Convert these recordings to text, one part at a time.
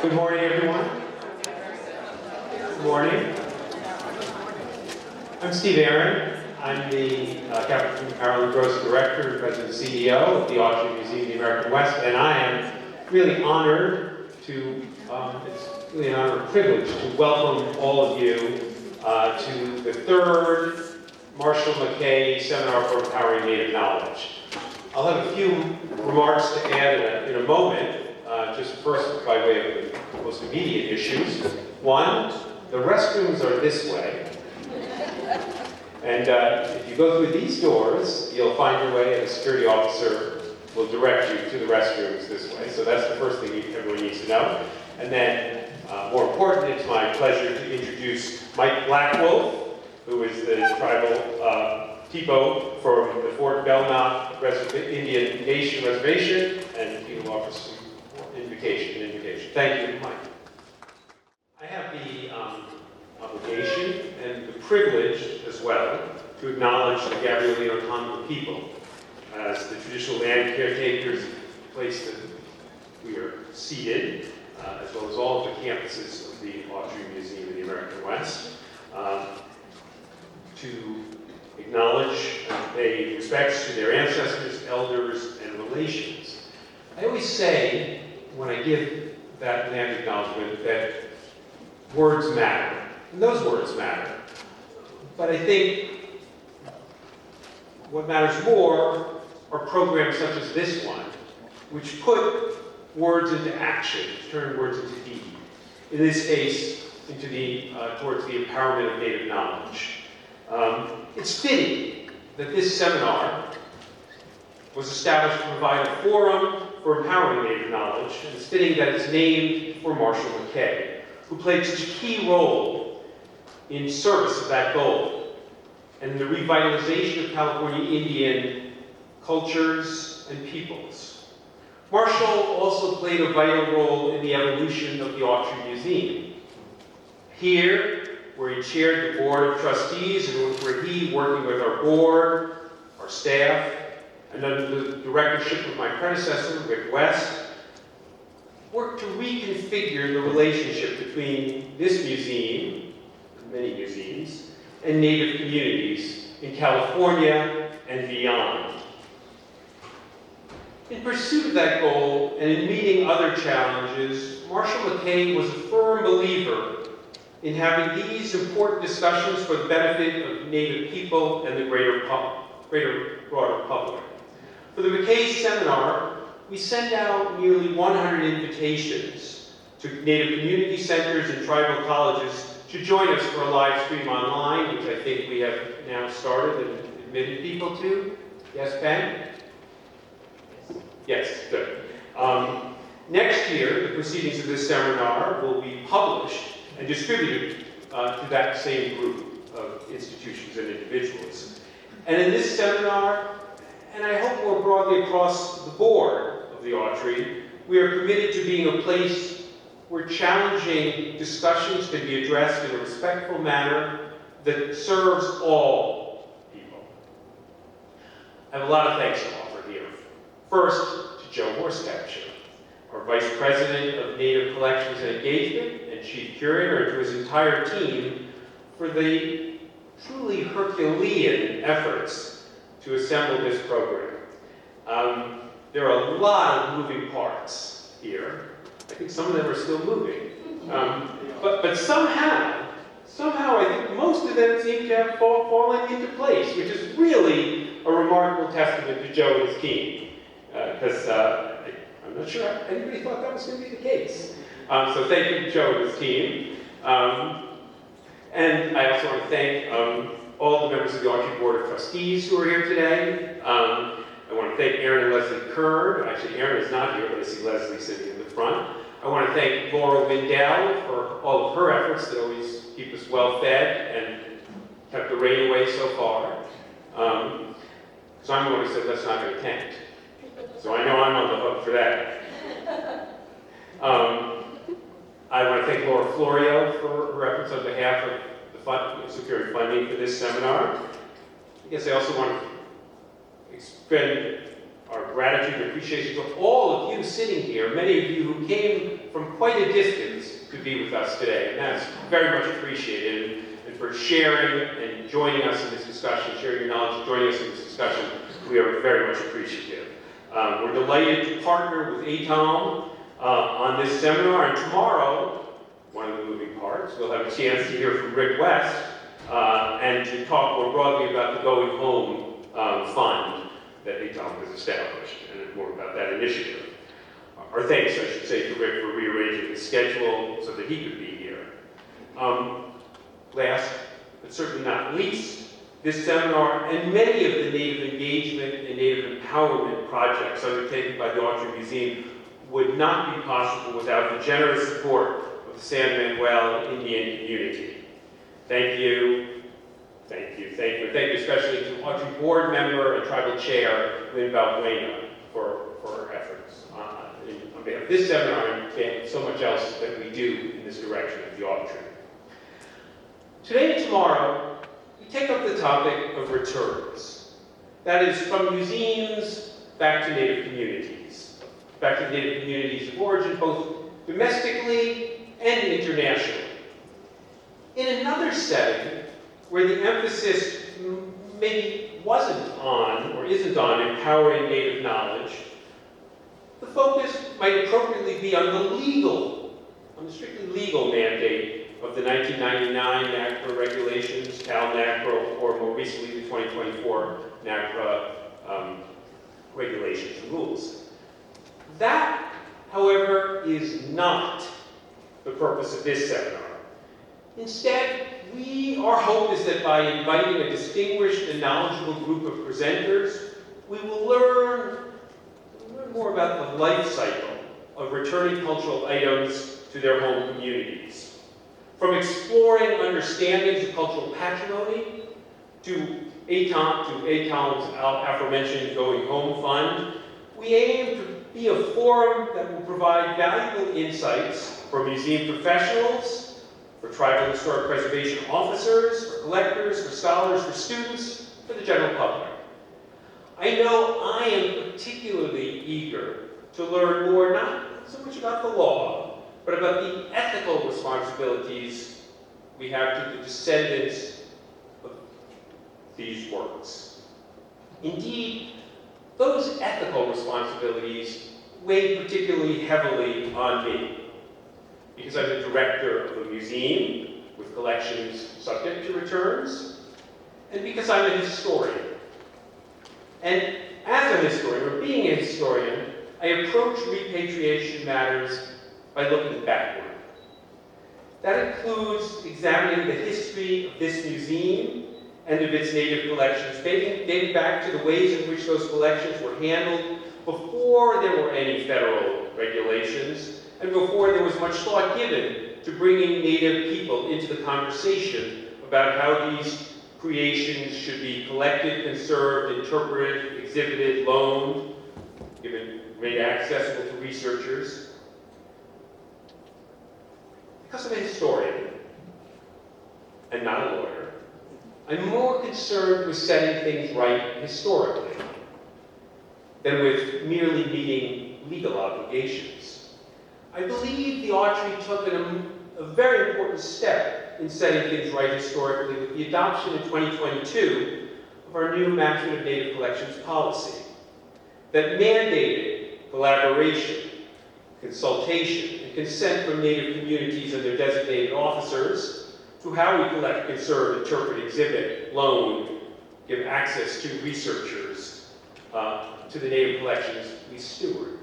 Good morning, everyone. Good morning. I'm Steve Aaron. I'm the Captain Carolyn Gross Director and President and CEO of the Audubon Museum of the American West, and I am really honored to, it's really an honor and privilege to welcome all of you to the third Marshall McKay Seminar for Empowering Native Knowledge. I'll have a few remarks to add in a moment, just first by way of the most immediate issues. One, the restrooms are this way. And if you go through these doors, you'll find your way, and a security officer will direct you to the restrooms this way. So that's the first thing everyone needs to know. And then, more important, it's my pleasure to introduce Mike Blackwolf, who is the tribal TPO for the Fort Belknap Indian Nation Reservation, and he will offer some invocation. Thank you, Mike. I have the obligation and the privilege as well to acknowledge the Gabrielino Tonga people as the traditional land caretakers of the place that we are seated, as well as all of the campuses of the Audubon Museum of the American West, to acknowledge and pay respects to their ancestors, elders, and relations. I always say, when I give that land acknowledgement, that words matter. And those words matter. But I think what matters more are programs such as this one, which put words into action, turn words into deed. In this case, into towards the empowerment of Native knowledge. It's fitting that this seminar was established to provide a forum for empowering Native knowledge, and it's fitting that it's named for Marshall McKay, who played such a key role in service of that goal, and the revitalization of California Indian cultures and peoples. Marshall also played a vital role in the evolution of the Audubon Museum. Here, where he chaired the board of trustees, and where he, working with our board, our staff, and under the directorship of my predecessor, Rick West, worked to reconfigure the relationship between this museum, and many museums, and Native communities in California and beyond. In pursuit of that goal, and in meeting other challenges, Marshall McKay was a firm believer in having these important discussions for the benefit of Native people and the broader public. For the McKay Seminar, we sent out nearly 100 invitations to Native community centers and tribal colleges to join us for a live stream online, which I think we have now started and admitted people to. Yes, Ben? Yes, good. Next year, the proceedings of this seminar will be published and distributed to that same group of institutions and individuals. And in this seminar, and I hope more broadly across the board of the Autry, we are committed to being a place where challenging discussions can be addressed in a respectful manner that serves all people. I have a lot of thanks to offer here. First, to Joe Horstcapture, our Vice President of Native Collections and Engagement and Chief Curator, and to his entire team for the truly Herculean efforts to assemble this program. There are a lot of moving parts here. I think some of them are still moving. But somehow I think most of them seem to have fallen into place, which is really a remarkable testament to Joe and his team. Because I'm not sure anybody thought that was going to be the case. So thank you to Joe and his team. And I also want to thank all the members of the Audubon Board of Trustees who are here today. I want to thank Aaron and Leslie Kern. Actually, Aaron is not here, but I see Leslie sitting in the front. I want to thank Laura Windell for all of her efforts that always keep us well fed and kept the rain away so far. So I'm the one who said, let's not get tanked. So I know I'm on the hook for that. I want to thank Laura Florio for her efforts on behalf of the securing funding for this seminar. I guess I also want to extend our gratitude and appreciation to all of you sitting here, many of you who came from quite a distance to be with us today, and that's very much appreciated. And for sharing and joining us in this discussion, sharing your knowledge and joining us in this discussion, we are very much appreciative. We're delighted to partner with ATOM on this seminar, and tomorrow, one of the moving parts, we'll have a chance to hear from Rick West and to talk more broadly about the Going Home Fund that ATOM has established, and more about that initiative. Our thanks, I should say, to Rick for rearranging his schedule so that he could be here. Last, but certainly not least, this seminar and many of the Native engagement and Native empowerment projects undertaken by the Autry Museum would not be possible without the generous support of the San Manuel Indian community. Thank you, thank you, thank you. Thank you especially to Autry board member and tribal chair, Lynn Balbuena, for her efforts on behalf of this seminar and on behalf of so much else that we do in this direction of the Autry. Today and tomorrow, we take up the topic of returns. That is, from museums back to Native communities, back to Native communities of origin, both domestically and internationally. In another setting, where the emphasis maybe wasn't on, or isn't on, empowering Native knowledge, the focus might appropriately be on the strictly legal mandate of the 1999 NAGPRA regulations, Cal NAGPRA, or more recently the 2024 NAGPRA regulations and rules. That, however, is not the purpose of this seminar. Instead, our hope is that by inviting a distinguished and knowledgeable group of presenters, we will learn more about the life cycle of returning cultural items to their home communities. From exploring understandings of cultural patrimony to ATOM's aforementioned Going Home Fund, we aim to be a forum that will provide valuable insights for museum professionals, for tribal historic preservation officers, for collectors, for scholars, for students, for the general public. I know I am particularly eager to learn more, not so much about the law, but about the ethical responsibilities we have to the descendants of these works. Indeed, those ethical responsibilities weigh particularly heavily on me, because I'm the director of a museum with collections subject to returns, and because I'm a historian. And as a historian, or being a historian, I approach repatriation matters by looking backward. That includes examining the history of this museum and of its Native collections, dating back to the ways in which those collections were handled before there were any federal regulations, and before there was much thought given to bringing Native people into the conversation about how these creations should be collected, conserved, interpreted, exhibited, loaned, made accessible to researchers. Because I'm a historian and not a lawyer, I'm more concerned with setting things right historically than with merely meeting legal obligations. I believe the Autry took a very important step in setting things right historically with the adoption in 2022 of our new Management of Native Collections policy that mandated collaboration, consultation, and consent from Native communities and their designated officers to how we collect, conserve, interpret, exhibit, loan, give access to researchers to the Native collections we steward.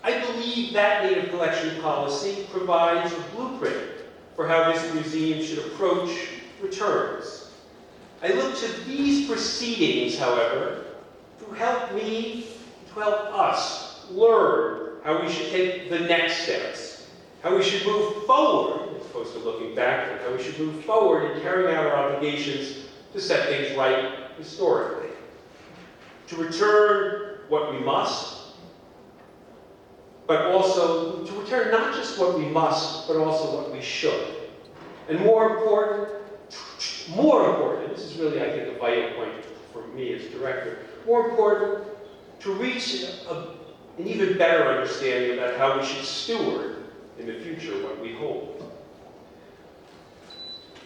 I believe that Native collection policy provides a blueprint for how this museum should approach returns. I look to these proceedings, however, to help me, to help us learn how we should take the next steps, how we should move forward, as opposed to looking backward, how we should move forward in carrying out our obligations to set things right historically. To return what we must, but also to return not just what we must, but also what we should. And more important, this is really, I think, a vital point for me as director, more important, to reach an even better understanding about how we should steward in the future what we hold.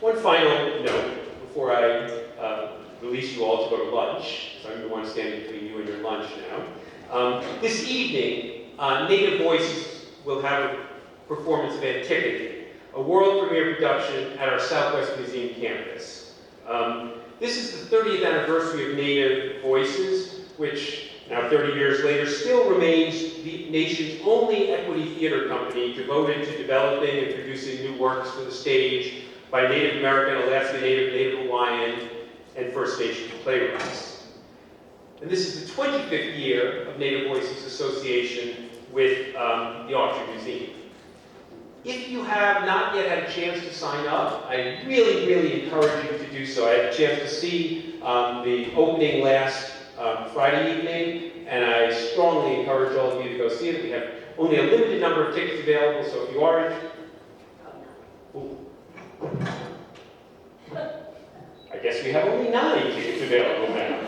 One final note before I release you all to go to lunch, so I'm the one standing between you and your lunch now. This evening, Native Voices will have a performance of Antiquity, a world premiere production at our Southwest Museum campus. This is the 30th anniversary of Native Voices, which now 30 years later still remains the nation's only equity theater company devoted to developing and producing new works for the stage by Native American, Alaska Native, Native Hawaiian, and First Nations playwrights. And this is the 25th year of Native Voices Association with the Autry Museum. If you have not yet had a chance to sign up, I really, really encourage you to do so. I had a chance to see the opening last Friday evening, and I strongly encourage all of you to go see it. We have only a limited number of tickets available, so if you are interested, I guess we have only 9 tickets available now,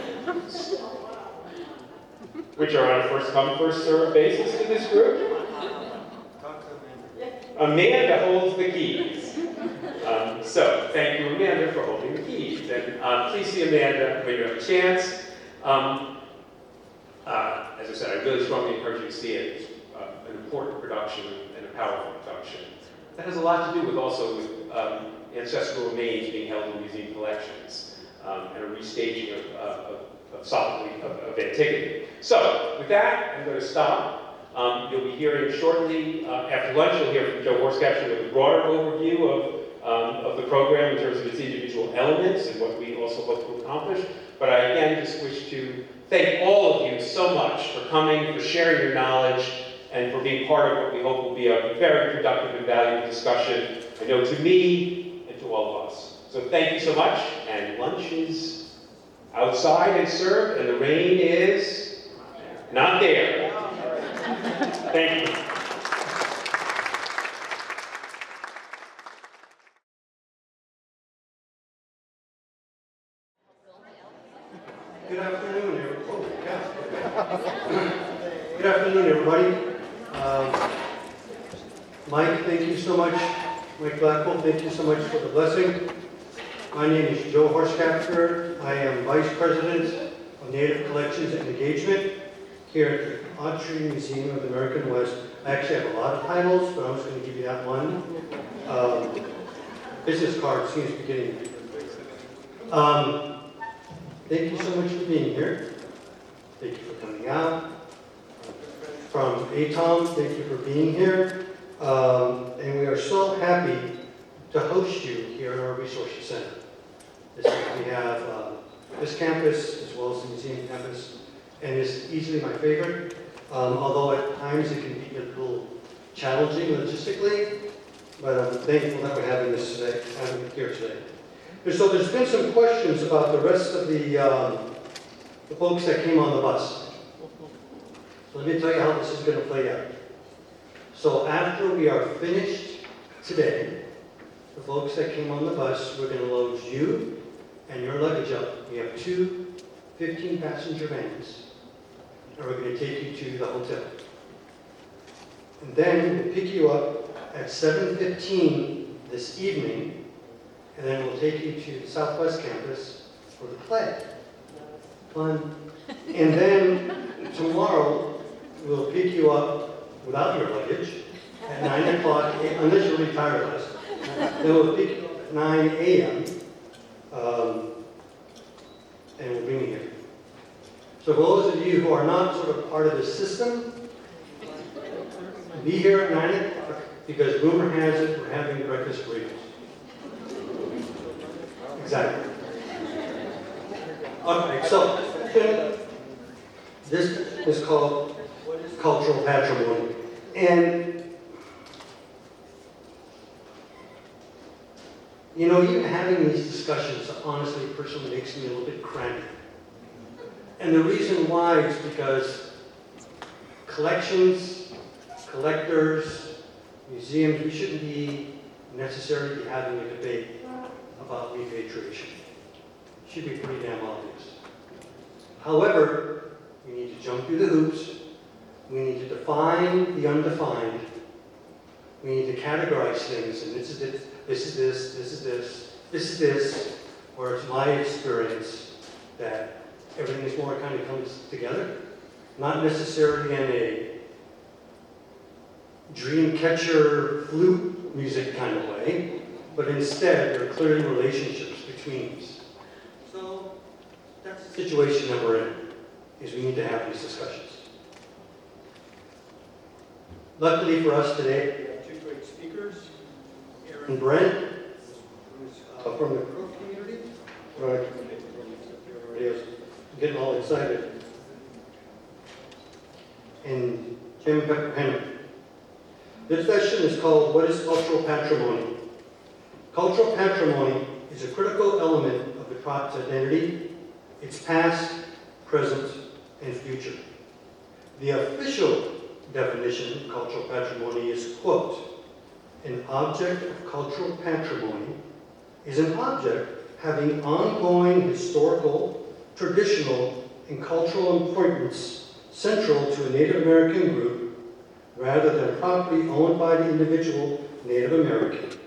which are on a first-come, first-served basis to this group. Amanda holds the keys. So, thank you, Amanda, for holding the keys. And please see Amanda when you have a chance. As I said, I really strongly encourage you to see it. It's an important production and a powerful production. That has a lot to do with also with ancestral remains being held in museum collections and a restaging of antiquity. So, with that, I'm going to stop. You'll be hearing shortly, after lunch, you'll hear from Joe Horscapture with a broader overview of the program in terms of its individual elements and what we also hope to accomplish. But I again just wish to thank all of you so much for coming, for sharing your knowledge, and for being part of what we hope will be a very productive and valuable discussion, I know to me and to all of us. So thank you so much, and lunch is outside and served, and the rain is not there. Thank you. Good afternoon, Good afternoon, everybody. Mike, thank you so much. Mike Blackwell, thank you so much for the blessing. My name is Joe Horscapture. I am Vice President of Native Collections and Engagement here at the Autry Museum of the American West. I actually have a lot of titles, but I'm just going to give you that one. Business card seems to be getting. Thank you so much for being here. Thank you for coming out. From ATOM, thank you for being here. And we are so happy to host you here at our Resources Center. We have this campus as well as the museum campus, and it's easily my favorite, although at times it can be a little challenging logistically, but I'm thankful that we're having this today, having it here today. And so there's been some questions about the rest of the folks that came on the bus. So let me tell you how this is going to play out. So after we are finished today, the folks that came on the bus, we're going to load you and your luggage up. We have 2 15-passenger vans, and we're going to take you to the hotel. And then we'll pick you up at 7:15 this evening, and then we'll take you to the Southwest campus for the play. Fun. And then tomorrow, we'll pick you up without your luggage at 9 o'clock, unless you're really tired of us. Then we'll pick you up at 9 a.m. And we'll bring you here. So for those of you who are not sort of part of the system, be here at 9 o'clock, because rumor has it we're having breakfast burritos. Exactly. Okay, so this is called cultural patrimony. And, you know, even having these discussions, honestly, personally makes me a little bit cranky. And the reason why is because collections, collectors, museums, we shouldn't be necessarily having a debate about repatriation. It should be pretty damn obvious. However, we need to jump through the hoops We need to define the undefined. We need to categorize things, and this is this, this is this, this is this, this is this, where it's my experience that everything is more kind of comes together. Not necessarily in a dream catcher flute music kind of way, but instead there are clearly relationships between us. So that's the situation that we're in, is we need to have these discussions. Luckily for us today, we have two great speakers, Aaron and Brien, who's from the Crow community. Right. Getting all excited. And Jim Patrimony. This session is called What is Cultural Patrimony? Cultural patrimony is a critical element of the tribe's identity, its past, present, and future. The official definition of cultural patrimony is, quote, an object of cultural patrimony is an object having ongoing historical, traditional, and cultural importance central to a Native American group rather than property owned by the individual Native American,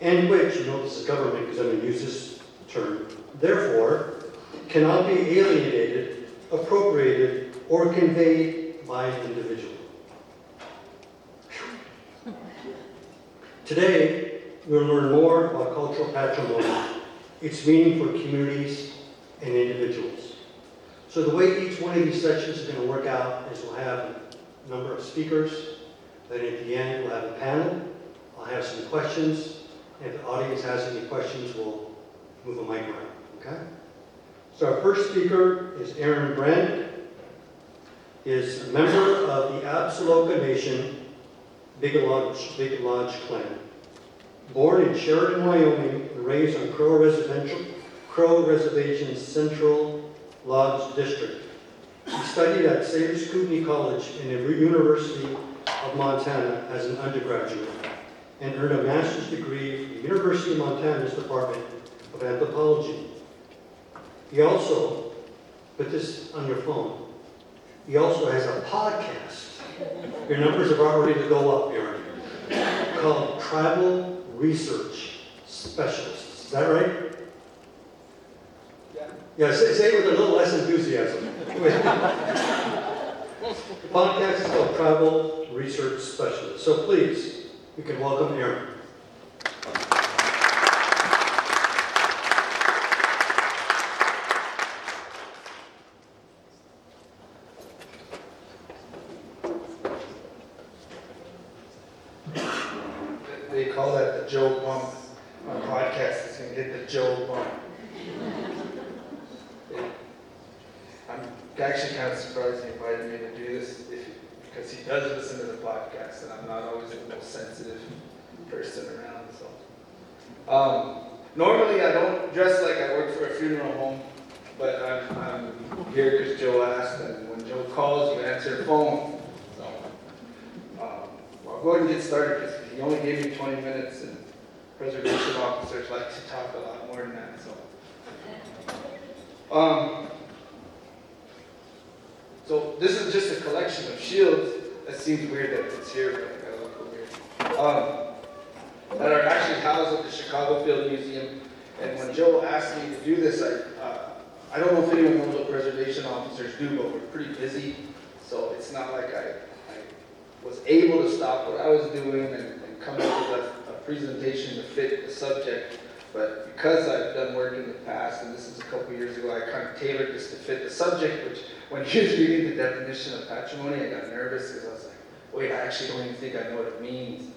and which, you know this is government because I'm going to use this term, therefore, cannot be alienated, appropriated, or conveyed by an individual. Today, we'll learn more about cultural patrimony, its meaning for communities and individuals. So the way each one of these sections is going to work out is we'll have a number of speakers, then at the end we'll have a panel, I'll have some questions, and if the audience has any questions, we'll move a mic around, okay? So our first speaker is Aaron Brien. He is a member of the Absaloka Nation Big Lodge clan. Born in Sheridan, Wyoming, and raised on Crow Reservation's Central Lodge District. He studied at Sayers Kootenai College in the University of Montana as an undergraduate and earned a master's degree from the University of Montana's Department of Anthropology. He also, put this on your phone, he also has a podcast. Your numbers are about ready to go up, Aaron. Called Tribal Research Specialists. Is that right? Yeah, say it with a little less enthusiasm. The podcast is called Tribal Research Specialists. So please, we can welcome Aaron. They call that the Joe Bump. My podcast is going to get the Joe Bump. I'm actually kind of surprised he invited me to do this because he does listen to the podcast, and I'm not always the most sensitive person around. So, normally I don't dress like I work for a funeral home, but I'm here because Joe asked, and when Joe calls, you answer the phone. So, I'll go ahead and get started because he only gave me 20 minutes, and preservation officers like to talk a lot more than that. So this is just a collection of shields. That seems weird that it's here, but I gotta look weird. That are actually housed at the Chicago Field Museum. And when Joe asked me to do this, I don't know if anyone knows what preservation officers do, but we're pretty busy. So it's not like I was able to stop what I was doing and come up with a presentation to fit the subject. But because I've done work in the past, and this is a couple years ago, I kind of tailored this to fit the subject, which when he was reading the definition of patrimony, I got nervous because I was like, wait, I actually don't even think I know what it means.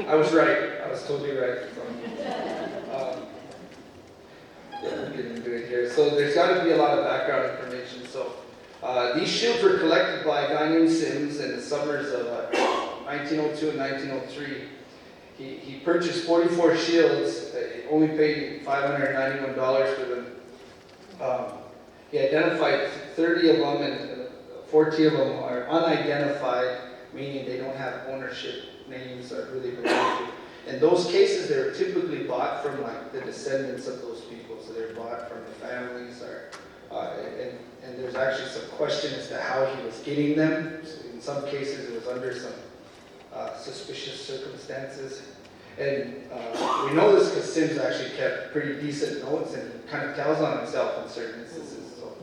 I was right. I was totally right. We'll get into it here. So there's got to be a lot of background information. So these shields were collected by a guy named Sims in the summers of 1902 and 1903. He purchased 44 shields. He only paid $591 for them. He identified 30 of them, and 14 of them are unidentified, meaning they don't have ownership names or who they belong to. In those cases, they were typically bought from like the descendants of those people, so they're bought from the families or And there's actually some question as to how he was getting them. In some cases, it was under some suspicious circumstances. And we know this because Sims actually kept pretty decent notes, and he kind of tells on himself in certain instances. So.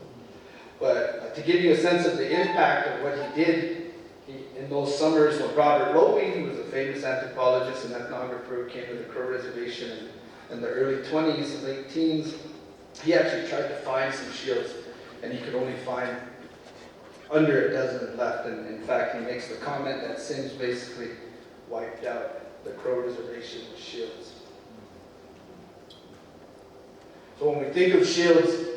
But to give you a sense of the impact of what he did, in those summers when Robert Lowy, who was a famous anthropologist and ethnographer, came to the Crow Reservation in the early 20s and late teens, he actually tried to find some shields, and he could only find under a dozen left. And in fact, he makes the comment that Sims basically wiped out the Crow Reservation with shields. So when we think of shields,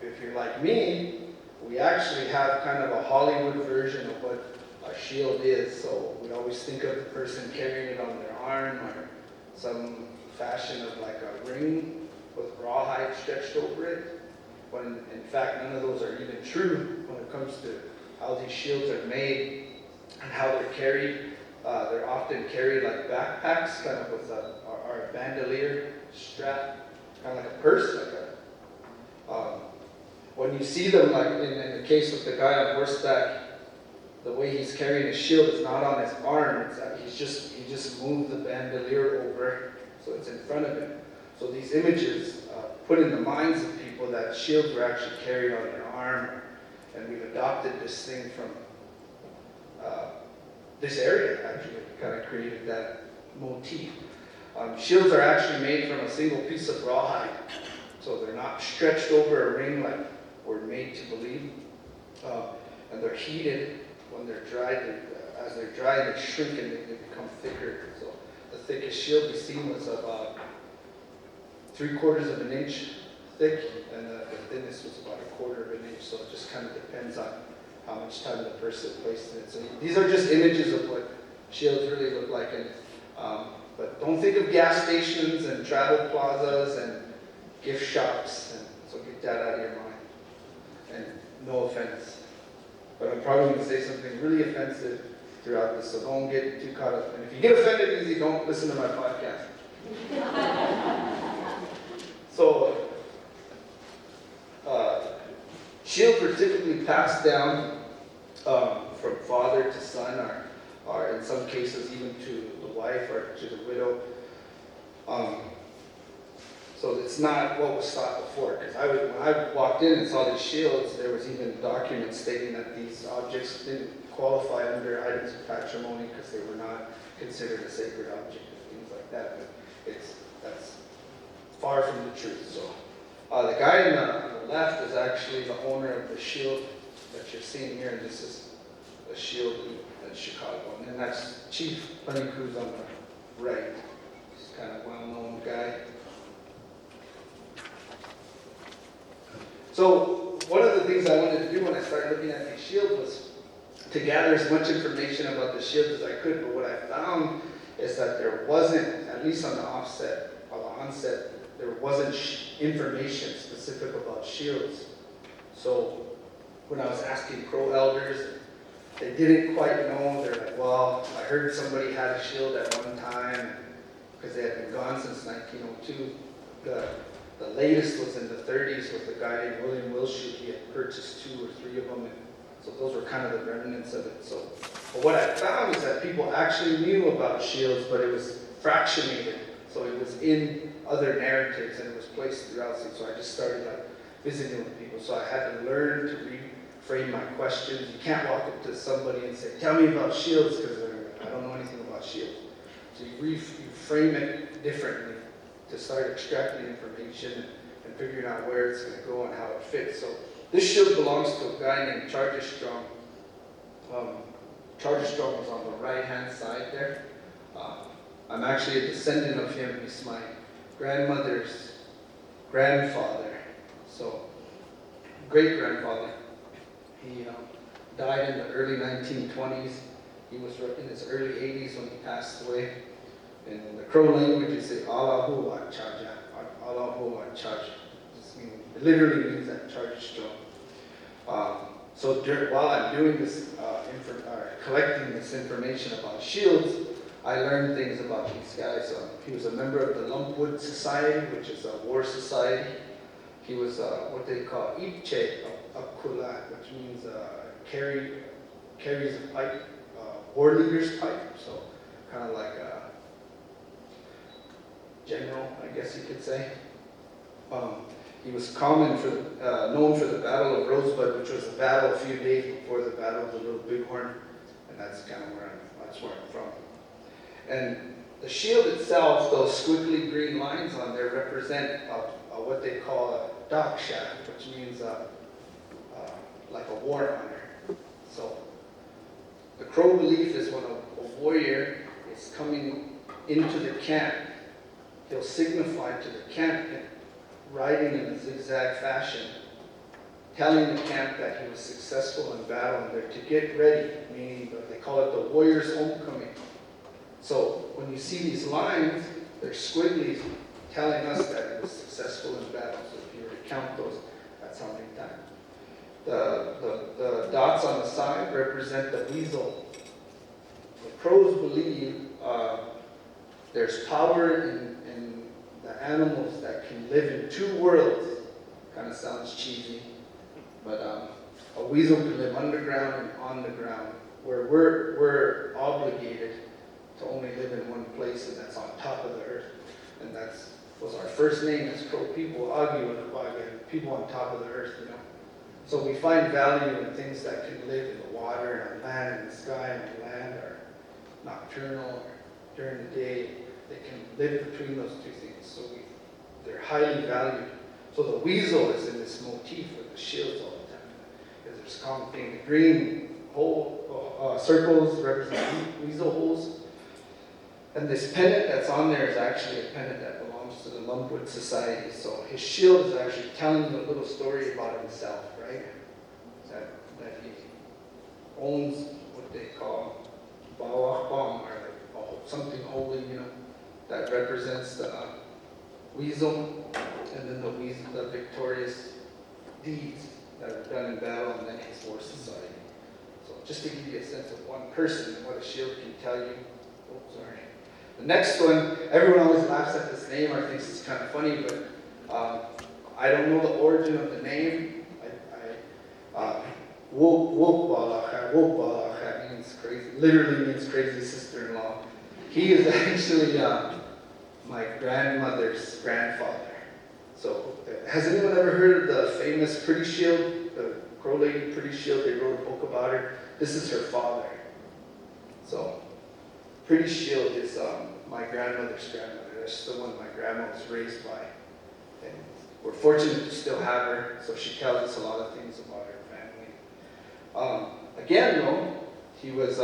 if you're like me, we actually have kind of a Hollywood version of what a shield is. So we always think of the person carrying it on their arm, or some fashion of like a ring with rawhide stretched over it, when in fact none of those are even true when it comes to how these shields are made and how they're carried. They're often carried like backpacks, kind of with a bandolier strap, kind of like a purse, like a when you see them, like in the case with the guy on horseback, the way he's carrying his shield is not on his arm. It's that he just moved the bandolier over, so it's in front of him. So these images put in the minds of people that shields were actually carried on their arm, and we've adopted this thing from this area. Actually, kind of created that motif. Shields are actually made from a single piece of rawhide, so they're not stretched over a ring like we're made to believe, and they're heated when they're dried. As they're dried, they shrink and they become thicker. So the thickest shield we've seen was about 3/4 of an inch thick, and the thinnest was about 1/4 of an inch. So it just kind of depends on how much time the person placed in it. So these are just images of what shields really look like. And but don't think of gas stations and travel plazas and gift shops. And so get that out of your mind. And no offense, but I'm probably going to say something really offensive throughout this, so don't get too caught up. And if you get offended easy, don't listen to my podcast. So, shields were typically passed down from father to son, or in some cases even to the wife or to the widow. So it's not what was thought before, because when I walked in and saw these shields, there was even documents stating that these objects didn't qualify under items of patrimony because they were not considered a sacred object and things like that. But that's far from the truth. So the guy on the left is actually the owner of the shield that you're seeing here, and this is a shield in Chicago. And then that's Chief Honeycruz on the right. He's kind of a well-known guy. So one of the things I wanted to do when I started looking at these shields was to gather as much information about the shields as I could. But what I found is that there wasn't, at least on the onset, there wasn't information specific about shields. So when I was asking Crow elders, they didn't quite know. They're like, well, I heard somebody had a shield at one time because they had been gone since 1902. The latest was in the 30s with a guy named William Wilshue. He had purchased 2 or 3 of them, and so those were kind of the remnants of it. So, but what I found is that people actually knew about shields, but it was fractionated. So it was in other narratives, and it was placed throughout. So I just started visiting with people. So I had to learn to reframe my questions. You can't walk up to somebody and say, "Tell me about shields," because I don't know anything about shields. So you frame it differently to start extracting information and figuring out where it's going to go and how it fits. So this shield belongs to a guy named Charger Strong. Charger Strong was on the right-hand side there. I'm actually a descendant of him. He's my grandmother's grandfather. So great-grandfather. He died in the early 1920s. He was in his early 80s when he passed away. In the Crow language, you say "Allahu Achaja," "Allahu Achaja." It literally means that Charger Strong. So while I'm doing this, collecting this information about shields, I learned things about these guys. He was a member of the Lumpwood Society, which is a war society. He was what they call Ipche Akulat, which means carries a pipe, war leader's pipe. So kind of like a general, I guess you could say. He was known for the Battle of Rosebud, which was a battle a few days before the Battle of the Little Bighorn, and that's kind of where I'm from. And the shield itself, those squiggly green lines on there represent what they call a dock shaft, which means like a war honor. So the Crow belief is when a warrior is coming into the camp, he'll signify to the camp riding in a zigzag fashion, telling the camp that he was successful in battle and they're to get ready, meaning that they call it the warrior's homecoming. So when you see these lines, they're squiggly telling us that he was successful in battle. So if you were to count those, that's how many times. The dots on the side represent the weasel. The Crows believe there's power in the animals that can live in two worlds. Kind of sounds cheesy, but a weasel can live underground and on the ground, where we're obligated to only live in one place, and that's on top of the earth. And that was our first name as Crow people, Augie Wanaquaga, people on top of the earth, you know. So we find value in things that can live in the water and on land and the sky, and the land are nocturnal or during the day. They can live between those two things. So they're highly valued. So the weasel is in this motif with the shields all the time. Because there's a common thing. The green circles represent weasel holes. And this pennant that's on there is actually a pennant that belongs to the Lumpwood Society. So his shield is actually telling you a little story about himself, right? That he owns what they call Bawak Bong, or something holy, you know, that represents the weasel, and then the victorious deeds that are done in battle, and then his war society. So just to give you a sense of one person and what a shield can tell you. Oh, sorry. The next one, everyone always laughs at this name or thinks it's kind of funny, but I don't know the origin of the name. Wokbalacha means crazy, literally means crazy sister-in-law. He is actually my grandmother's grandfather. So, has anyone ever heard of the famous Pretty Shield, the Crow Lady Pretty Shield? They wrote a book about her. This is her father. So, Pretty Shield is my grandmother's grandmother. That's the one my grandma was raised by. And we're fortunate to still have her, so she tells us a lot of things about her family. Again, though, he was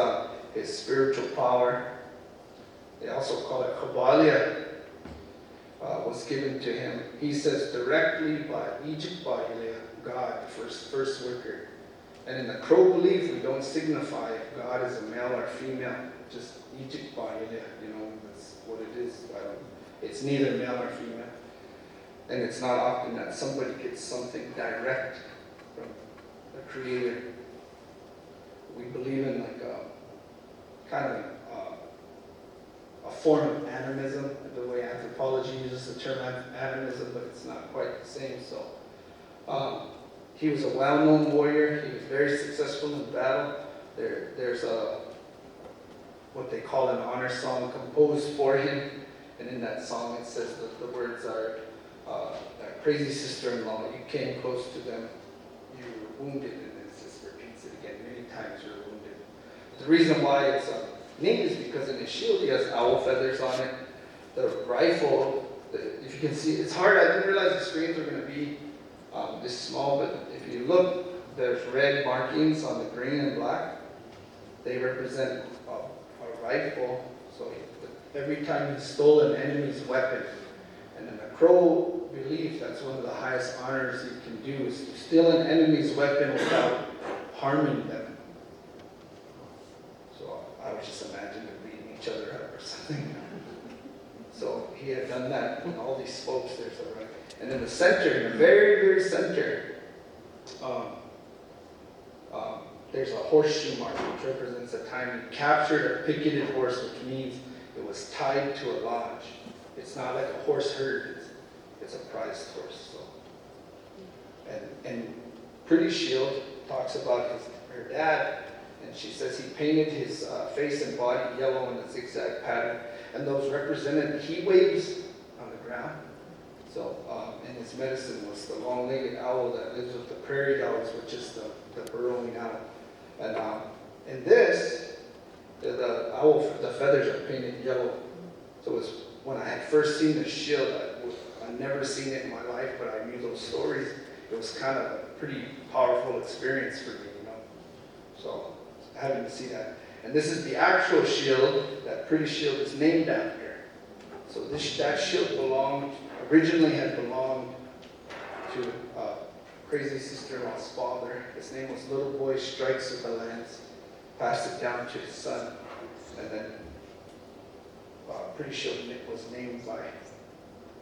his spiritual power. They also call it Kabalia, was given to him. He says directly by Egypt Baile, God, the first worker. And in the Crow belief, we don't signify if God is a male or female, just Egypt Baile, you know, that's what it is. It's neither male or female. And it's not often that somebody gets something direct from the Creator. We believe in like a kind of a form of animism, the way anthropology uses the term animism, but it's not quite the same. So he was a well-known warrior. He was very successful in battle. There's what they call an honor song composed for him, and in that song it says that the words are, that crazy sister-in-law, you came close to them, you were wounded, and it just repeats it again, many times you were wounded. The reason why it's neat is because in his shield he has owl feathers on it. The rifle, if you can see, it's hard, I didn't realize the screens were going to be this small, but if you look, there's red markings on the green and black. They represent a rifle, so every time he stole an enemy's weapon. And in the Crow belief, that's one of the highest honors you can do, is to steal an enemy's weapon without harming them. So I was just imagining them beating each other up or something. So he had done that, and all these spokes, there's a right. And in the center, in the very, very center, there's a horseshoe mark, which represents a time he captured a picketed horse, which means it was tied to a lodge. It's not like a horse herd, it's a prized horse. So. And Pretty Shield talks about her dad, and she says he painted his face and body yellow in a zigzag pattern, and those represented heat waves on the ground. So, and his medicine was the long-legged owl that lives with the prairie dogs, which is the burrowing owl. And in this, the owl, the feathers are painted yellow. So it was when I had first seen the shield, I'd never seen it in my life, but I knew those stories. It was kind of a pretty powerful experience for me, you know. So having to see that. And this is the actual shield that Pretty Shield is named after. So that shield originally had belonged to crazy sister-in-law's father. His name was Little Boy Strikes with a Lance. Passed it down to his son. And then Pretty Shield was named by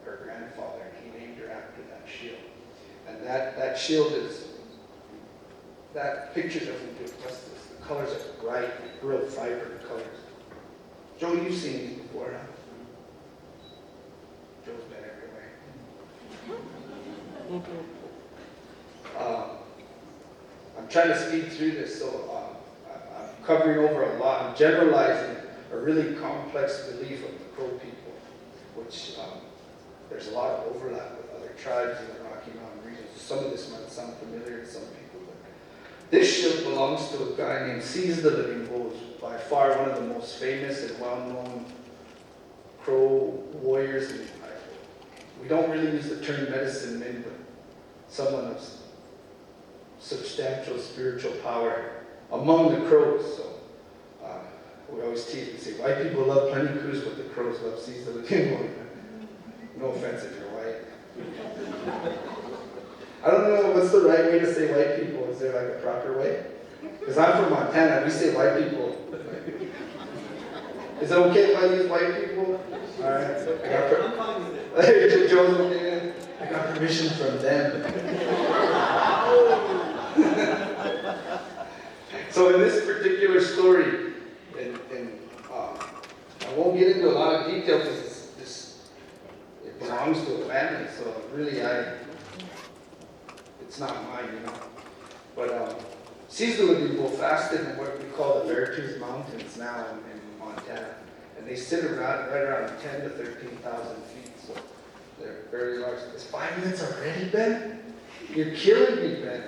her grandfather, and he named her after that shield. And that shield that picture doesn't do it justice. The colors are bright, real vibrant colors. Joe, you've seen these before, huh? Joe's been everywhere. I'm trying to speed through this, so I'm covering over a lot. I'm generalizing a really complex belief of the Crow people, which there's a lot of overlap with other tribes in the Rocky Mountain region. Some of this might sound familiar to some people, but this shield belongs to a guy named Seize the Living Bull, who's by far one of the most famous and well-known Crow warriors. And we don't really use the term medicine men, but someone of substantial spiritual power among the Crows. So we always tease and say, white people love Plenty Coups, but the Crows love Seize the Living Bull. No offense if you're white. I don't know what's the right way to say white people. Is there like a proper way? Because I'm from Montana, we say white people. Is it okay if I use white people? All right. I'm fine with it. Joe's okay. I got permission from them. So in this particular story, I won't get into a lot of detail because it belongs to a family. So really, it's not mine, you know. But Seize the Living Bull fasted in what we call the Beartooth Mountains now in Montana. And they sit around right around 10 to 13,000 feet. So they're very large. It's 5 minutes already, Ben? You're killing me, Ben.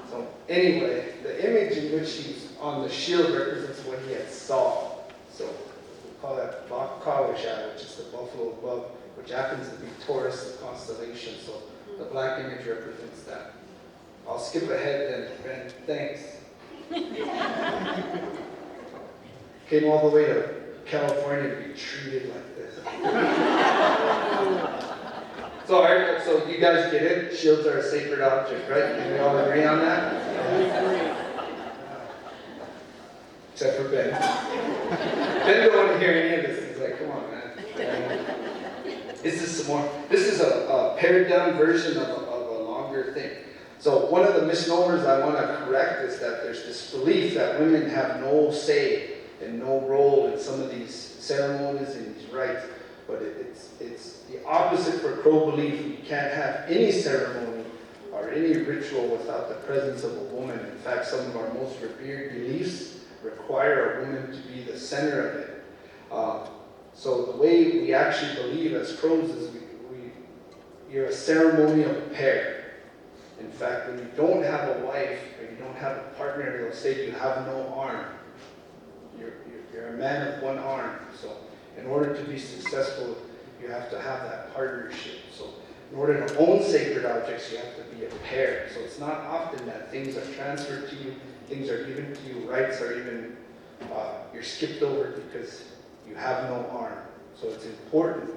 So anyway, the image in which he's on the shield represents what he had saw. So we call that Bakawisha, which is the buffalo above, which happens to be Taurus, the constellation. So the black image represents that. I'll skip ahead then, Ben. Thanks. Came all the way to California to be treated like this. So you guys get it? Shields are a sacred object, right? Can we all agree on that? Except for Ben. Ben don't want to hear any of this. He's like, come on, man. This is a pared down version of a longer thing. So one of the misnomers I want to correct is that there's this belief that women have no say and no role in some of these ceremonies and these rites. But it's the opposite for Crow belief. You can't have any ceremony or any ritual without the presence of a woman. In fact, some of our most revered beliefs require a woman to be the center of it. So the way we actually believe as Crows is you're a ceremonial pair. In fact, when you don't have a wife or you don't have a partner, they'll say you have no arm. You're a man of one arm. So in order to be successful, you have to have that partnership. So in order to own sacred objects, you have to be a pair. So it's not often that things are transferred to you, things are given to you, rights are even, you're skipped over because you have no arm. So it's important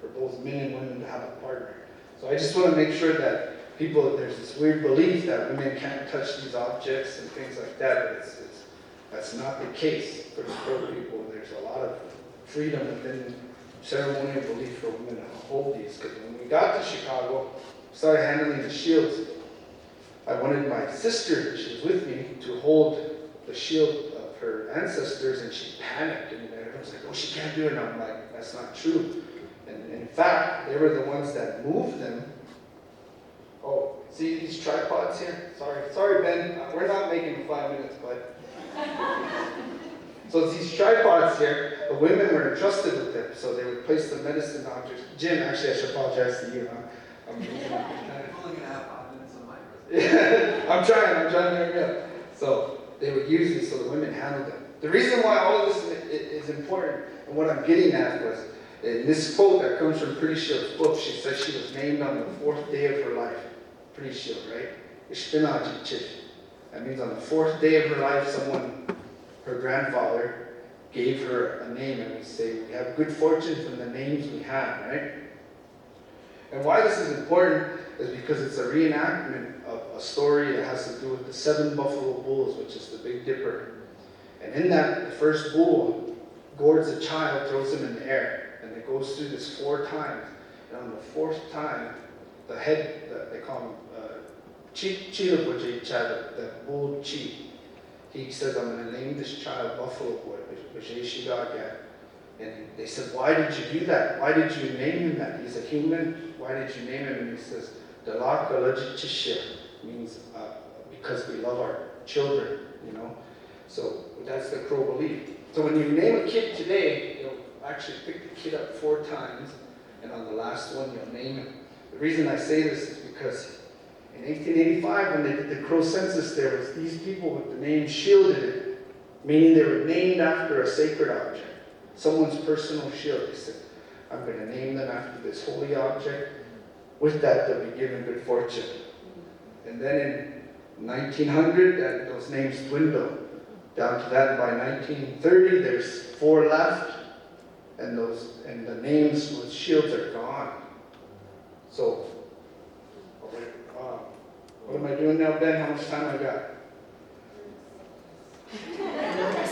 for both men and women to have a partner. So I just want to make sure that there's this weird belief that women can't touch these objects and things like that, but that's not the case for the Crow people. There's a lot of freedom within ceremonial belief for women to hold these. Because when we got to Chicago, started handling the shields, I wanted my sister, she was with me, to hold the shield of her ancestors, and she panicked, and everyone's like, oh, she can't do it. And I'm like, that's not true. And in fact, they were the ones that moved them. Oh, see these tripods here? Sorry, Ben, we're not making 5 minutes, but. So these tripods here, the women were entrusted with them, so they would place the medicine objects. Jim, actually, I should apologize to you. I'm only going to have 5 minutes on my birthday. I'm trying to hurry up. So they would use these, so the women handled them. The reason why all of this is important, and what I'm getting at was, in this quote that comes from Pretty Shield's book, she says she was named on the 4th day of her life. Pretty Shield, right? Ishpinaji. That means on the 4th day of her life, someone, her grandfather, gave her a name, and we say we have good fortune from the names we have, right? And why this is important is because it's a reenactment of a story that has to do with the 7 buffalo bulls, which is the Big Dipper. And in that, the first bull gourds a child, throws him in the air, and it goes through this 4 times. And on the 4th time, the head, they call him Chilapuji, the bull chief, he says, I'm going to name this child Buffalo Boy, and they said, why did you do that? Why did you name him that? He's a human. Why did you name him? And he says, means because we love our children, you know. So that's the Crow belief. So when you name a kid today, you'll actually pick the kid up 4 times, and on the last one, you'll name him. The reason I say this is because in 1885, when they did the Crow census, there was these people with the name shielded it, meaning they were named after a sacred object, someone's personal shield. They said, I'm going to name them after this holy object. With that, they'll be given good fortune. And then in 1900, those names dwindle down to that. By 1930, there's 4 left, and the names with shields are gone. So, what am I doing now, Ben? How much time I got?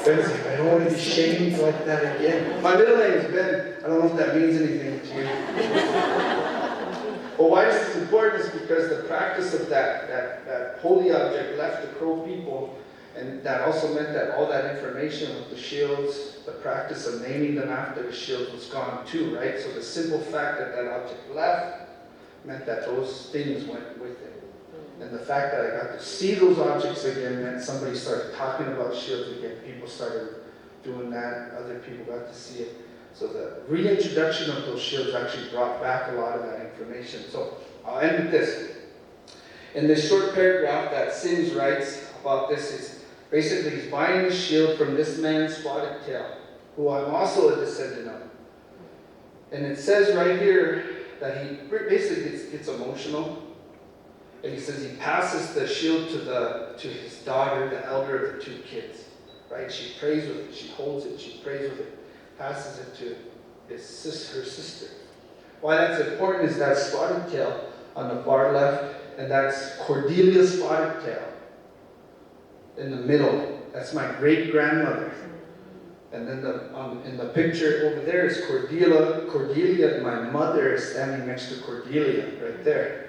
Ben's like, I don't want to be shamed like that again. My middle name is Ben. I don't know if that means anything to you. Well, why this is important is because the practice of that holy object left the Crow people, and that also meant that all that information with the shields, the practice of naming them after the shield was gone too, right? So the simple fact that that object left meant that those things went with it. And the fact that I got to see those objects again meant somebody started talking about shields again. People started doing that. Other people got to see it. So the reintroduction of those shields actually brought back a lot of that information. So I'll end with this. In this short paragraph that Sims writes about this is basically he's buying the shield from this man, Spotted Tail, who I'm also a descendant of. And it says right here that he basically gets emotional. And he says he passes the shield to his daughter, the elder of the 2 kids. Right? She prays with it, she holds it, she prays with it, passes it to her sister. Why that's important is that Spotted Tail on the far left, and that's Cordelia Spotted Tail in the middle. That's my great-grandmother. And then in the picture over there is Cordelia. Cordelia, my mother, is standing next to Cordelia right there.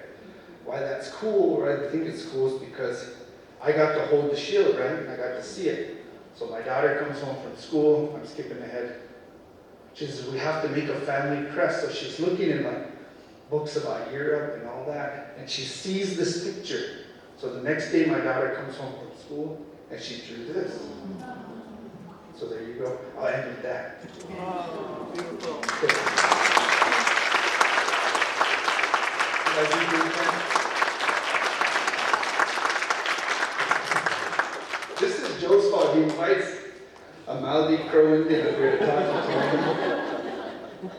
Why that's cool, or I think it's cool, is because I got to hold the shield, right? And I got to see it. So my daughter comes home from school. I'm skipping ahead. She says, we have to make a family crest. So she's looking in like books about Europe and all that. And she sees this picture. So the next day my daughter comes home from school and she drew this. So there you go. I'll end with that. Oh, beautiful. This is Joe's fault. He invites a Maori Crow Indian that we're talking to.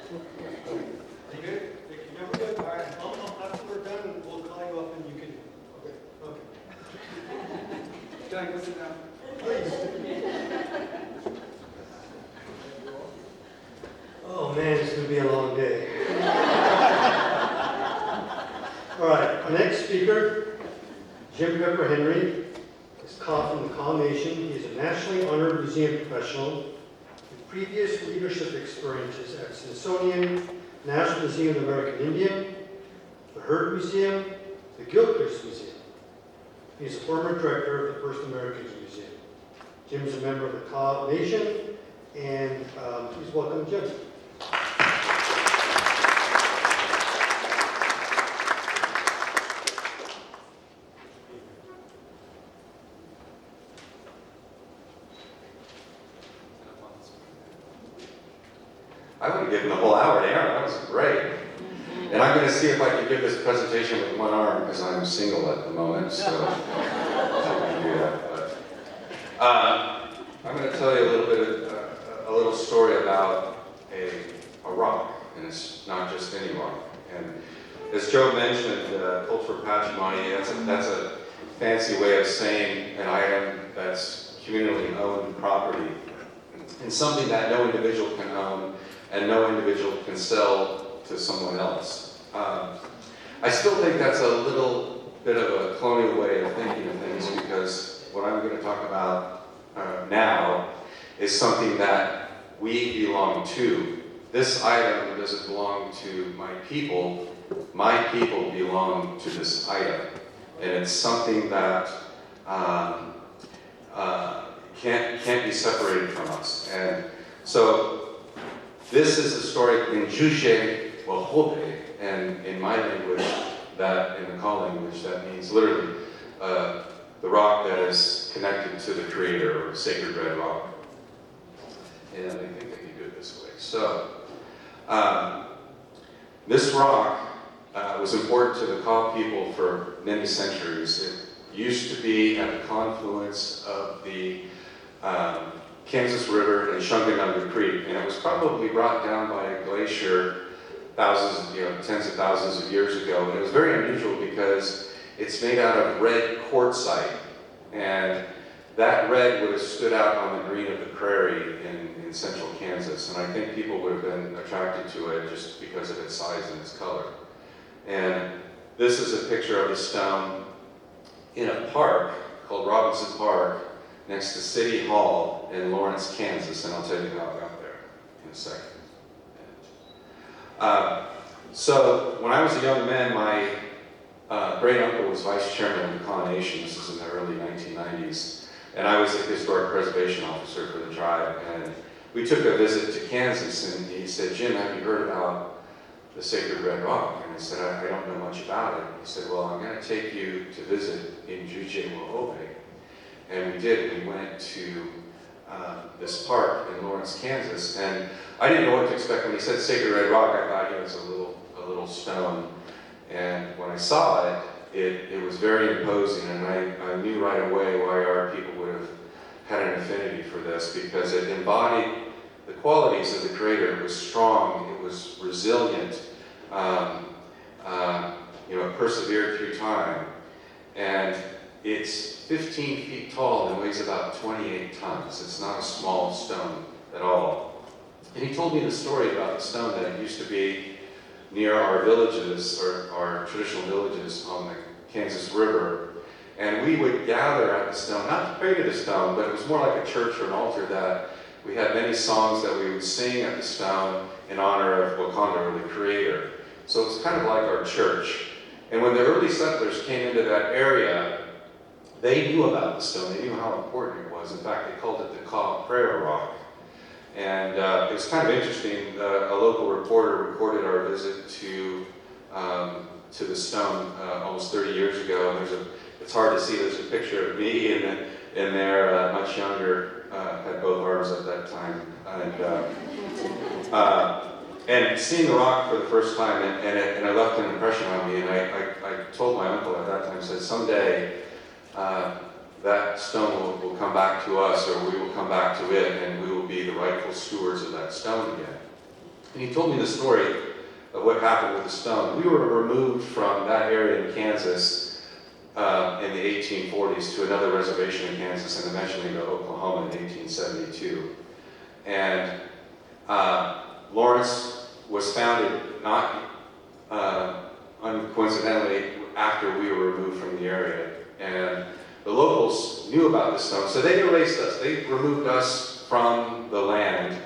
You good? You good? All right. After we're done, we'll call you up and you can. Okay. Can I go sit down? Please. Oh man, it's going to be a long day. All right, our next speaker, Jim Pepper Henry, is from the Kaw Nation. He is a nationally honored museum professional with previous leadership experiences at Smithsonian, National Museum of the American Indian, the Herd Museum, the Gilchrist Museum. He's a former director of the First Americans Museum. Jim's a member of the Kaw Nation, and please welcome Jim. I would have given the whole hour to Aaron. That was great. And I'm going to see if I can give this presentation with one arm because I'm single at the moment, so I can do that. But I'm going to tell you a little bit, a little story about a rock, and it's not just any rock. And as Joe mentioned, cultural patrimony, that's a fancy way of saying an item that's communally owned property, and something that no individual can own and no individual can sell to someone else. I still think that's a little bit of a colonial way of thinking of things, because what I'm going to talk about now is something that we belong to. This item doesn't belong to my people belong to this item. And it's something that can't be separated from us. And so this is a story in Juje Wahobe, and in my language, that in the Kaw language, that means literally the rock that is connected to the Creator, or sacred red rock. And I think I can do it this way. So, this rock was important to the Kaw people for many centuries. It used to be at the confluence of the Kansas River and Shunganunga Creek, and it was probably brought down by a glacier tens of thousands of years ago. And it was very unusual because it's made out of red quartzite, and that red would have stood out on the green of the prairie in central Kansas, and I think people would have been attracted to it just because of its size and its color. And this is a picture of the stone in a park called Robinson Park, next to City Hall in Lawrence, Kansas, and I'll tell you how I got there in a second. So when I was a young man, my great uncle was vice chairman of the Kaw Nation. This was in the early 1990s, and I was the historic preservation officer for the tribe. And we took a visit to Kansas, and he said, "Jim, have you heard about the Sacred Red Rock?" And I said, "I don't know much about it." He said, "Well, I'm going to take you to visit in Juje Wahobe." And we did. We went to this park in Lawrence, Kansas, and I didn't know what to expect. When he said Sacred Red Rock, I thought it was a little stone. And when I saw it, it was very imposing, and I knew right away why our people would have had an affinity for this, because it embodied the qualities of the Creator. It was strong, it was resilient, it persevered through time, and it's 15 feet tall and weighs about 28 tons. It's not a small stone at all. And he told me the story about the stone, that it used to be near our villages, or our traditional villages on the Kansas River. And we would gather at the stone, not to pray to the stone, but it was more like a church or an altar, that we had many songs that we would sing at the stone in honor of Wakanda, or the Creator. So it's kind of like our church. And when the early settlers came into that area, they knew about the stone. They knew how important it was. In fact, they called it the Kaw Prayer Rock. And it was kind of interesting. A local reporter recorded our visit to the stone almost 30 years ago. And it's hard to see. There's a picture of me in there, much younger, had both arms at that time. And seeing the rock for the first time, and it left an impression on me. And I told my uncle at that time, I said, someday that stone will come back to us, or we will come back to it, and we will be the rightful stewards of that stone again. And he told me the story of what happened with the stone. We were removed from that area in Kansas in the 1840s to another reservation in Kansas, and eventually to Oklahoma in 1872. And Lawrence was founded not uncoincidentally after we were removed from the area. And the locals knew about this stone, so they erased us. They removed us from the land,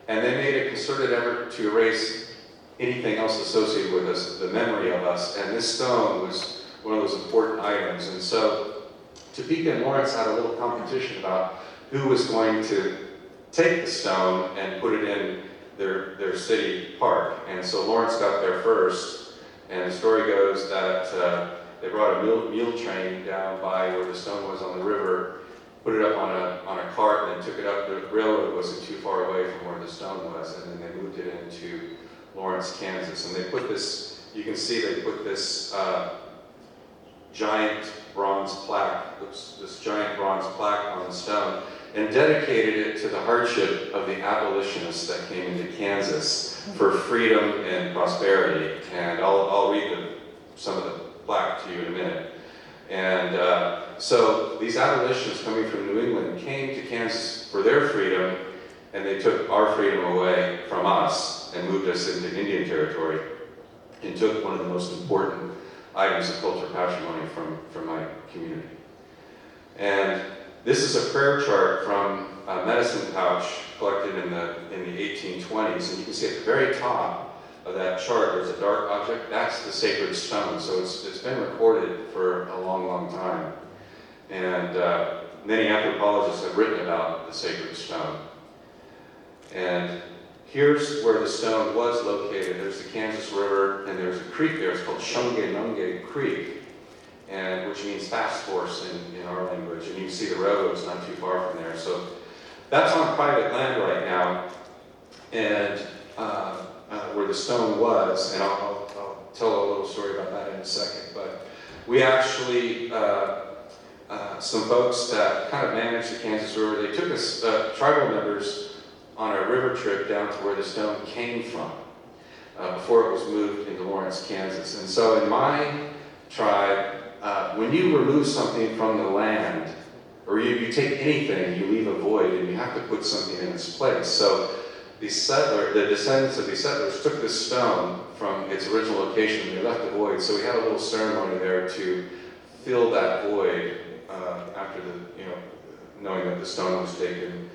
and they made a concerted effort to erase anything else associated with us, the memory of us. And this stone was one of those important items. And so Topeka and Lawrence had a little competition about who was going to take the stone and put it in their city park. And so Lawrence got there first, and the story goes that they brought a mule train down by where the stone was on the river, put it up on a cart, and then took it up. The railroad wasn't too far away from where the stone was, and then they moved it into Lawrence, Kansas. And they put this, you can see they put this giant bronze plaque, this giant bronze plaque on the stone, and dedicated it to the hardship of the abolitionists that came into Kansas for freedom and prosperity. And I'll read some of the plaque to you in a minute. And so these abolitionists coming from New England came to Kansas for their freedom, and they took our freedom away from us and moved us into Indian territory and took one of the most important items of cultural patrimony from my community. And this is a prayer chart from a medicine pouch collected in the 1820s, and you can see at the very top of that chart there's a dark object. That's the sacred stone. So it's been recorded for a long, long time, and many anthropologists have written about the sacred stone. And here's where the stone was located. There's the Kansas River, and there's a creek there. It's called Shunganunga Creek, and which means fast horse in our language. And you can see the railroad's not too far from there. So that's on private land right now, and where the stone was. And I'll tell a little story about that in a second. But we actually, some folks that kind of managed the Kansas River, they took us tribal members on a river trip down to where the stone came from before it was moved into Lawrence, Kansas. And so in my tribe, when you remove something from the land, or you take anything, you leave a void, and you have to put something in its place. So the descendants of these settlers took this stone from its original location, and they left a void. So we had a little ceremony there to fill that void after knowing that the stone was taken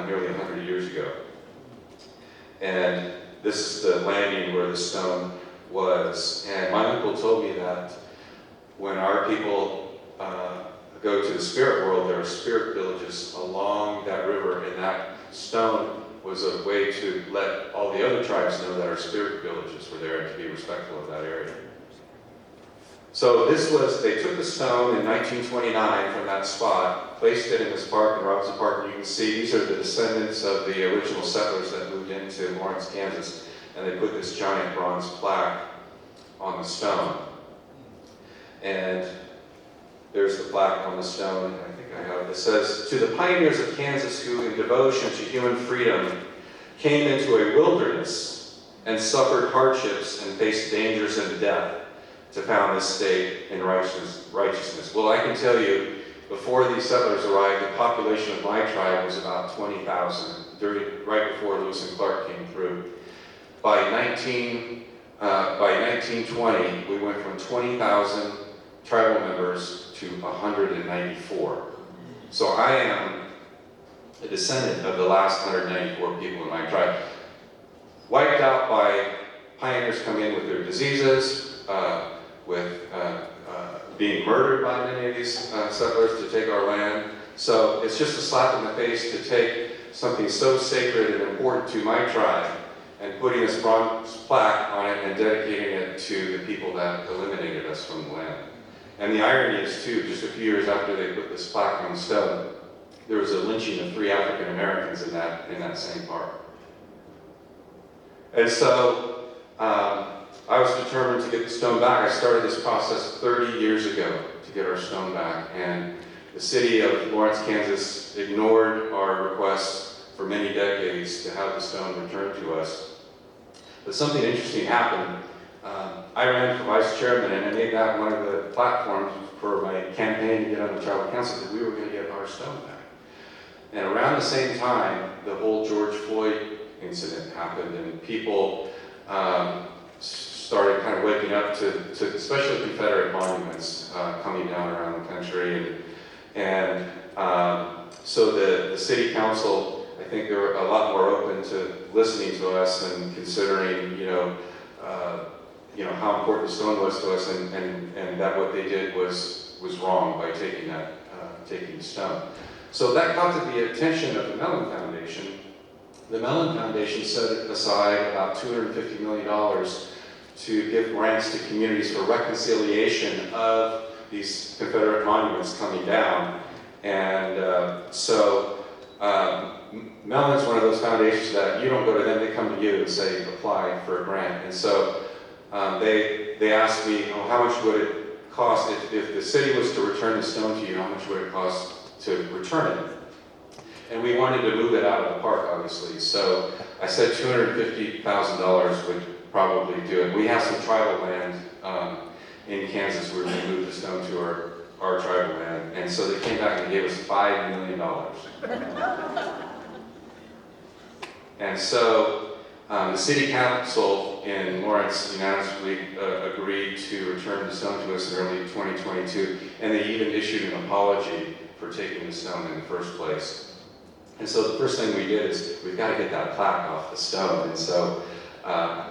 nearly 100 years ago. And this is the landing where the stone was. And my uncle told me that when our people go to the spirit world, there are spirit villages along that river, and that stone was a way to let all the other tribes know that our spirit villages were there and to be respectful of that area. So they took the stone in 1929 from that spot, placed it in this park in Robinson Park, and you can see these are the descendants of the original settlers that moved into Lawrence, Kansas, and they put this giant bronze plaque on the stone. And there's the plaque on the stone, I think I have it. It says, "To the pioneers of Kansas who in devotion to human freedom came into a wilderness and suffered hardships and faced dangers and death to found this state in righteousness." Well, I can tell you, before these settlers arrived, the population of my tribe was about 20,000, right before Lewis and Clark came through. By 1920, we went from 20,000 tribal members to 194. So I am a descendant of the last 194 people in my tribe, wiped out by pioneers coming in with their diseases, with being murdered by many of these settlers to take our land. So it's just a slap in the face to take something so sacred and important to my tribe and putting this bronze plaque on it and dedicating it to the people that eliminated us from the land. And the irony is too, just a few years after they put this plaque on the stone, there was a lynching of 3 African Americans in that same park. And so I was determined to get the stone back. I started this process 30 years ago to get our stone back, and the city of Lawrence, Kansas ignored our requests for many decades to have the stone returned to us. But something interesting happened. I ran for vice chairman, and I made that one of the platforms for my campaign to get on the tribal council, that we were going to get our stone back. And around the same time, the whole George Floyd incident happened, and people started kind of waking up to especially Confederate monuments coming down around the country. And so the city council, I think they were a lot more open to listening to us and considering, how important the stone was to us, and that what they did was wrong by taking that taking the stone. So that caught the attention of the Mellon Foundation. The Mellon Foundation set aside about $250 million to give grants to communities for reconciliation of these Confederate monuments coming down. And Mellon's one of those foundations that you don't go to them, they come to you and say, apply for a grant. And so they asked me, oh, how much would it cost if the city was to return the stone to you, how much would it cost to return it? And we wanted to move it out of the park, obviously. So I said $250,000 would probably do it. We have some tribal land in Kansas where we moved the stone to our tribal land. And so they came back and gave us $5 million. And so the city council in Lawrence unanimously agreed to return the stone to us in early 2022, and they even issued an apology for taking the stone in the first place. And so the first thing we did is, we've got to get that plaque off the stone. And so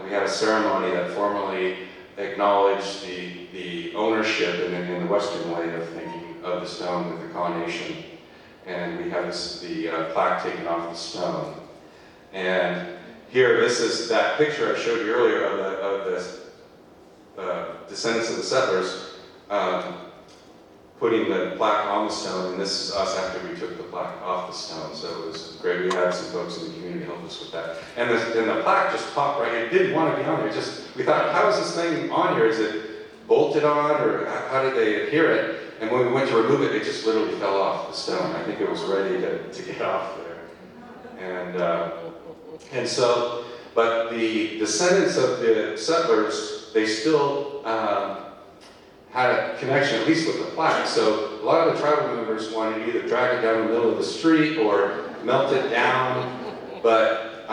we had a ceremony that formally acknowledged the ownership in the Western way of thinking of the stone with the Kaw Nation. And we had the plaque taken off the stone. And here, this is that picture I showed you earlier of the descendants of the settlers putting the plaque on the stone, and this is us after we took the plaque off the stone. So it was great. We had some folks in the community help us with that. And the plaque just popped right. It didn't want to be on there. We thought, how is this thing on here? Is it bolted on, or how did they adhere it? And when we went to remove it, it just literally fell off the stone. I think it was ready to get off there. And so, but the descendants of the settlers, they still had a connection, at least with the plaque. So a lot of the tribal members wanted to either drag it down the middle of the street or melt it down. But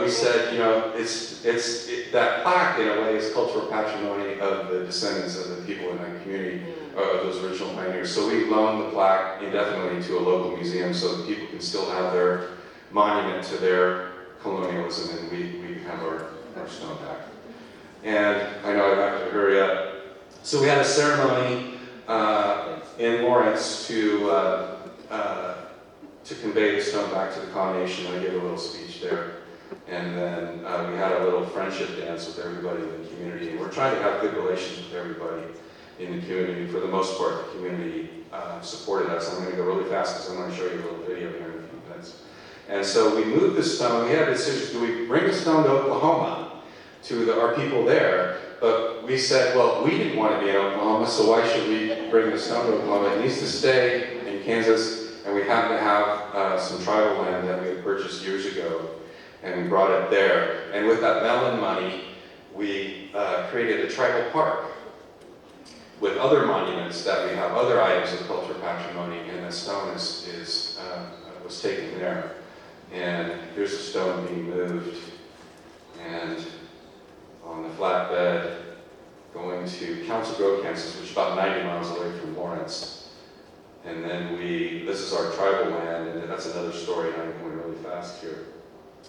we said, you know, that plaque in a way is cultural patrimony of the descendants of the people in that community, of those original pioneers. So we loaned the plaque indefinitely to a local museum so that people can still have their monument to their colonialism, and we have our stone back. And I know I have to hurry up. So we had a ceremony in Lawrence to convey the stone back to the Kaw Nation. I gave a little speech there. And then we had a little friendship dance with everybody in the community. And we're trying to have good relations with everybody in the community. For the most part, the community supported us. I'm going to go really fast because I'm going to show you a little video here in a few minutes. And so we moved the stone. We had a decision, do we bring the stone to Oklahoma, to our people there? But we said, well, we didn't want to be in Oklahoma, so why should we bring the stone to Oklahoma? It needs to stay in Kansas, and we happen to have some tribal land that we had purchased years ago, and we brought it there. And with that Mellon money, we created a tribal park with other monuments that we have, other items of cultural patrimony, and the stone was taken there. And here's the stone being moved, and on the flatbed going to Council Grove, Kansas, which is about 90 miles away from Lawrence. And then this is our tribal land, and that's another story, and I'm going really fast here.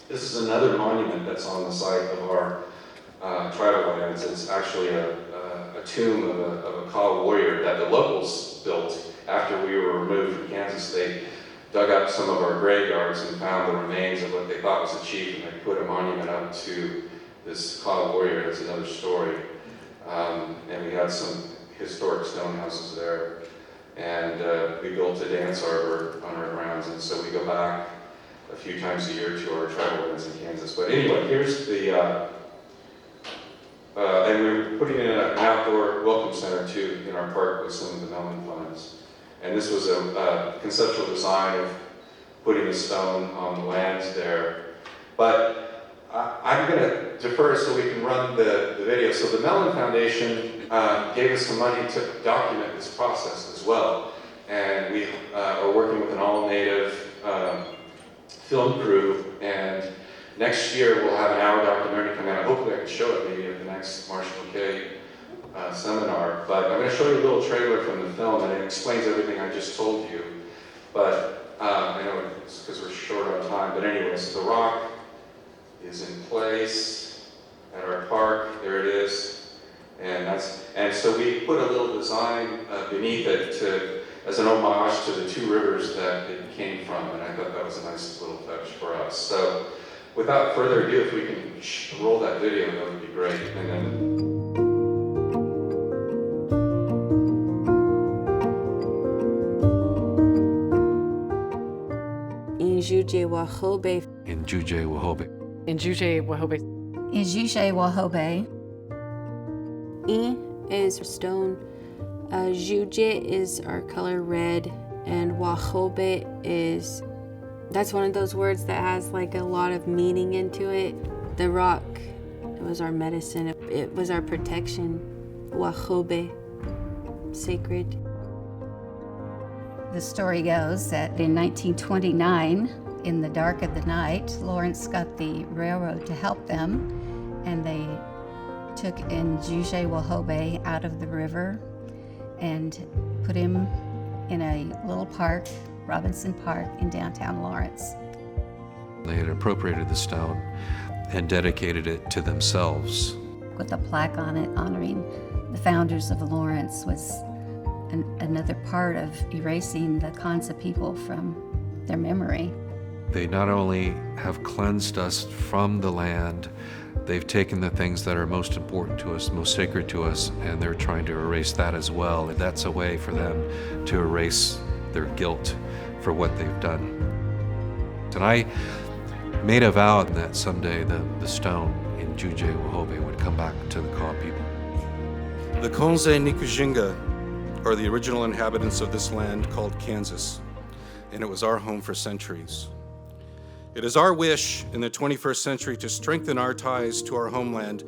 This is another monument that's on the site of our tribal lands. It's actually a tomb of a Kaw warrior that the locals built after we were removed from Kansas. They dug up some of our graveyards and found the remains of what they thought was a chief, and they put a monument up to this Kaw warrior. That's another story. And we had some historic stone houses there. And we built a dance arbor on our grounds, and so we go back a few times a year to our tribal lands in Kansas. But anyway, here's the, and we're putting in an outdoor welcome center too in our park with some of the Mellon funds. And this was a conceptual design of putting a stone on the lands there. But I'm going to defer so we can run the video. So the Mellon Foundation gave us some money to document this process as well. And we are working with an all-native film crew. And next year we'll have an hour documentary coming out. Hopefully I can show it maybe at the next Marshall McKay seminar. But I'm going to show you a little trailer from the film, and it explains everything I just told you. But I know it's because we're short on time. But anyway, so the rock is in place at our park. There it is. And so we put a little design beneath it as an homage to the two rivers that it came from, and I thought that was a nice little touch for us. So without further ado, if we can roll that video, that would be great. And then In Juje Wahobe. In Juje Wahobe. In Juje Wahobe. In Juje Wahobe. I is stone. Juje is our color red. And Wahobe is, that's one of those words that has like a lot of meaning into it. The rock, it was our medicine. It was our protection. Wahobe, sacred. The story goes that in 1929, in the dark of the night, Lawrence got the railroad to help them, and they took in Juje Wahobe out of the river and put him in a little park, Robinson Park, in downtown Lawrence. They had appropriated the stone and dedicated it to themselves. With a plaque on it honoring the founders of Lawrence was another part of erasing the Kansa people from their memory. They not only have cleansed us from the land, they've taken the things that are most important to us, most sacred to us, and they're trying to erase that as well. And that's a way for them to erase their guilt for what they've done. And I made a vow that someday the stone in Juje Wahobe would come back to the Kaw people. The Konse Nikujinga are the original inhabitants of this land called Kansas, and it was our home for centuries. It is our wish in the 21st century to strengthen our ties to our homeland,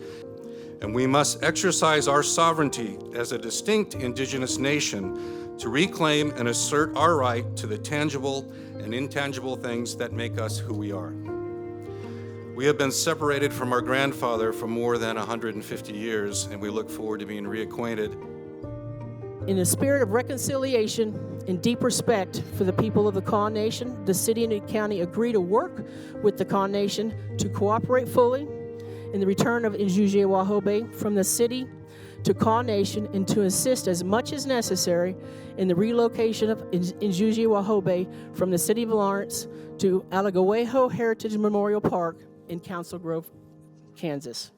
and we must exercise our sovereignty as a distinct indigenous nation to reclaim and assert our right to the tangible and intangible things that make us who we are. We have been separated from our grandfather for more than 150 years, and we look forward to being reacquainted. In a spirit of reconciliation and deep respect for the people of the Kaw Nation, the city and the county agree to work with the Kaw Nation to cooperate fully in the return of Juje Wahobe from the city to Kaw Nation and to assist as much as necessary in the relocation of Juje Wahobe from the city of Lawrence to Alagoejo Heritage Memorial Park in Council Grove, Kansas.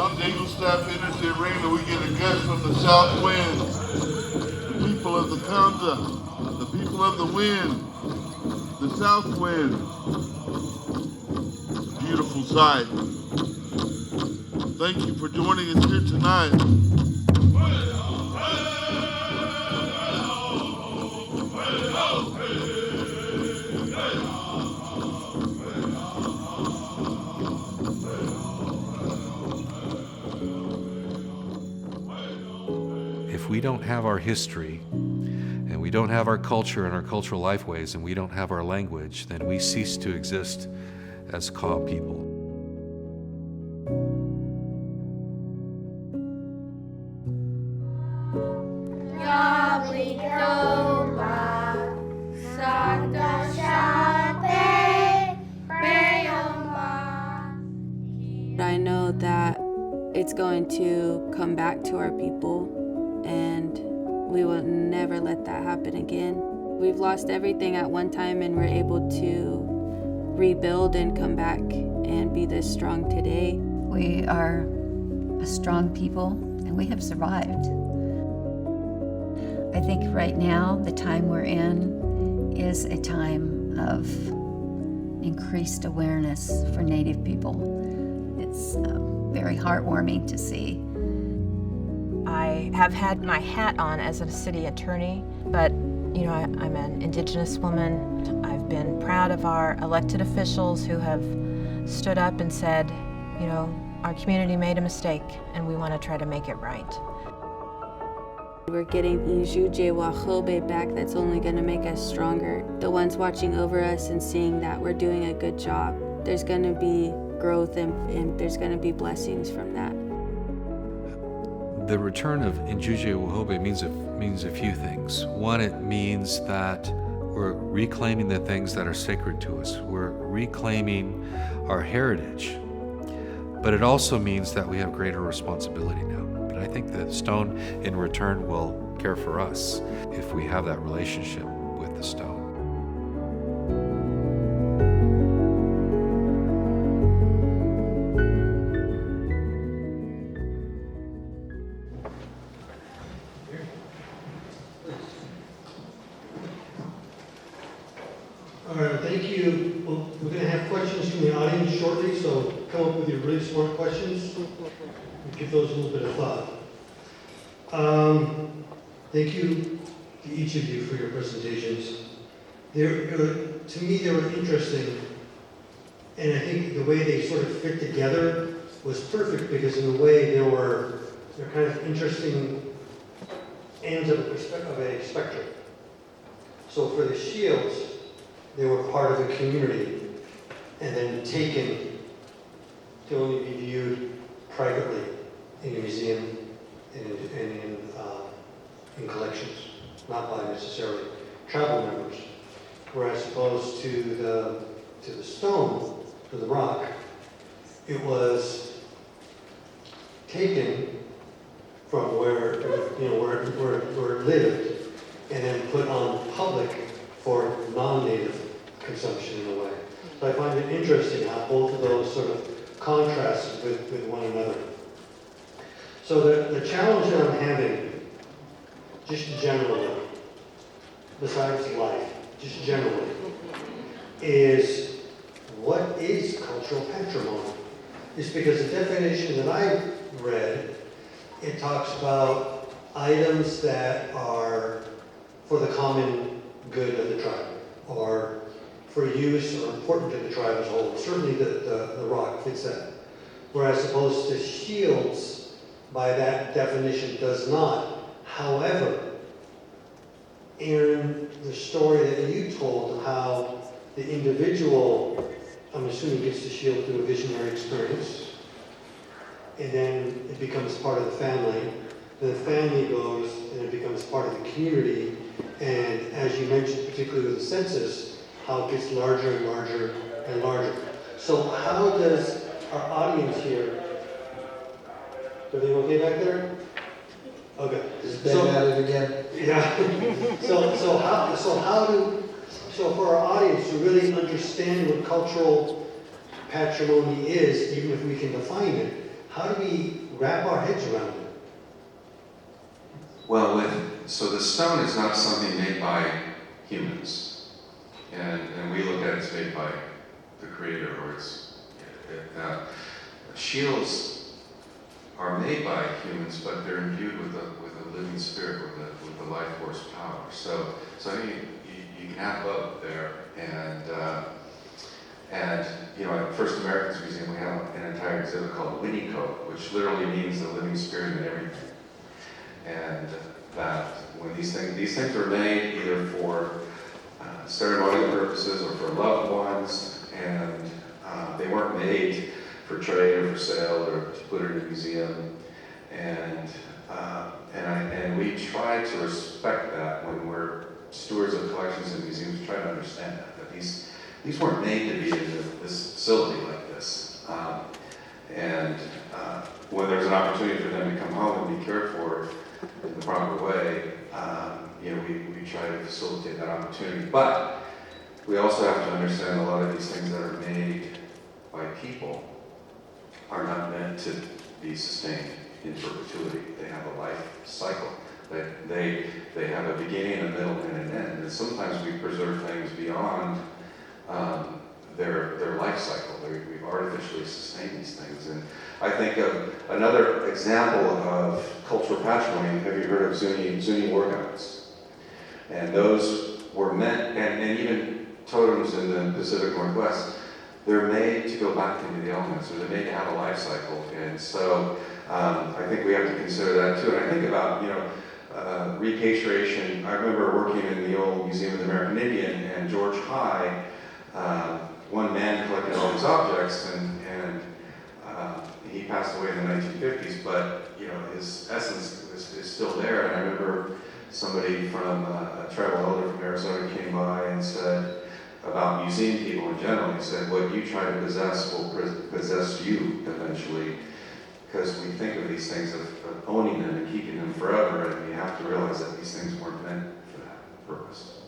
I'm Eagle Staff Energy Arena. We get a gust from the south wind. The people of the Kansa, the people of the wind, the south wind. Beautiful sight. Thank you for joining us here tonight. If we don't have our history, and we don't have our culture and our cultural lifeways, and we don't have our language, then we cease to exist as Kaw people. I know that it's going to come back to our people, and we will never let that happen again. We've lost everything at one time, and we're able to rebuild and come back and be this strong today. We are a strong people, and we have survived. I think right now, the time we're in is a time of increased awareness for Native people. It's very heartwarming to see. I have had my hat on as a city attorney, but you know, I'm an Indigenous woman. I've been proud of our elected officials who have stood up and said, you know, our community made a mistake and we want to try to make it right. We're getting Juje Wahobe back. That's only going to make us stronger. The ones watching over us and seeing that we're doing a good job, there's going to be growth and there's going to be blessings from that. The return of Juje Wahobe means a few things. One, it means that We're reclaiming the things that are sacred to us. We're reclaiming our heritage. But it also means that we have greater responsibility now. But I think the stone in return will care for us if we have that relationship with the stone. All right, thank you. Well, we're going to have questions from the audience shortly, so come up with your really smart questions. Give those a little bit of thought. Thank you to each of you for your presentations. To me, they were interesting, and I think the way they sort of fit together was perfect because in a way they're kind of interesting ends of a spectrum. So for the shields, they were part of a community and then taken to only be viewed privately in a museum and in collections, not by necessarily travel members. Whereas opposed to the stone, to the rock, it was taken from where it lived and then put on public for non-native consumption in a way. So I find it interesting how both of those sort of contrast with one another. So the challenge that I'm having, just generally, besides life, just generally, is what is cultural patrimony? It's because the definition that I read, it talks about items that are for the common good of the tribe, or for use or important to the tribe as a whole. Certainly the rock fits that. Whereas opposed to shields, by that definition, does not. However, in the story that you told, how the individual, I'm assuming, gets the shield through a visionary experience, and then it becomes part of the family. Then the family goes and it becomes part of the community. And as you mentioned, particularly with the census, how it gets larger and larger and larger. So how does our audience here, everything okay back there? Okay. Is Ben at it again? Yeah. So for our audience to really understand what cultural patrimony is, even if we can define it, how do we wrap our heads around it? Well, so the stone is not something made by humans, and we look at it as made by the Creator, or shields are made by humans, but they're imbued with a living spirit, with the life force power. So I think you can have both there, and at First Americans Museum we have an entire exhibit called Winnico, which literally means the living spirit in everything. And that when these things were made either for ceremonial purposes or for loved ones, and they weren't made for trade or for sale or to put in a museum. And we try to respect that when we're stewards of collections and museums. We try to understand that these weren't made to be in this facility like this. When there's an opportunity for them to come home and be cared for in the proper way, we try to facilitate that opportunity. But we also have to understand a lot of these things that are made by people are not meant to be sustained in perpetuity. They have a life cycle. They have a beginning, a middle, and an end. And sometimes we preserve things beyond their life cycle. We've artificially sustained these things. And I think of another example of cultural patrimony. Have you heard of Zuni war gods? And those were meant, and even totems in the Pacific Northwest, they're made to go back into the elements, or they're made to have a life cycle. And so I think we have to consider that too. And I think about, repatriation. I remember working in the old Museum of the American Indian, and George High, one man collected all these objects, and he passed away in the 1950s, but his essence is still there. And I remember somebody from a tribal elder from Arizona came by and said about museum people in general, he said, what you try to possess will possess you eventually, because we think of these things of owning them and keeping them forever, and we have to realize that these things weren't meant for that purpose.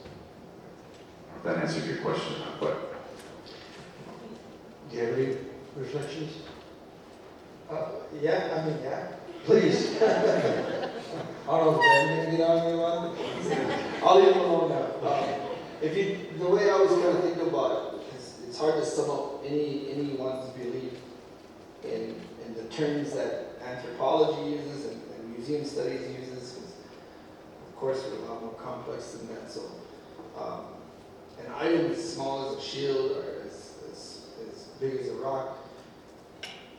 I don't know if that answered your question or not, but. Do you have any reflections? Yeah. Please. I don't know if Ben maybe on anyone. I'll leave him alone now. The way I was going to think about it, is it's hard to sum up anyone's belief in the terms that anthropology uses and museum studies uses, because of course we're a lot more complex than that. So an item as small as a shield or as big as a rock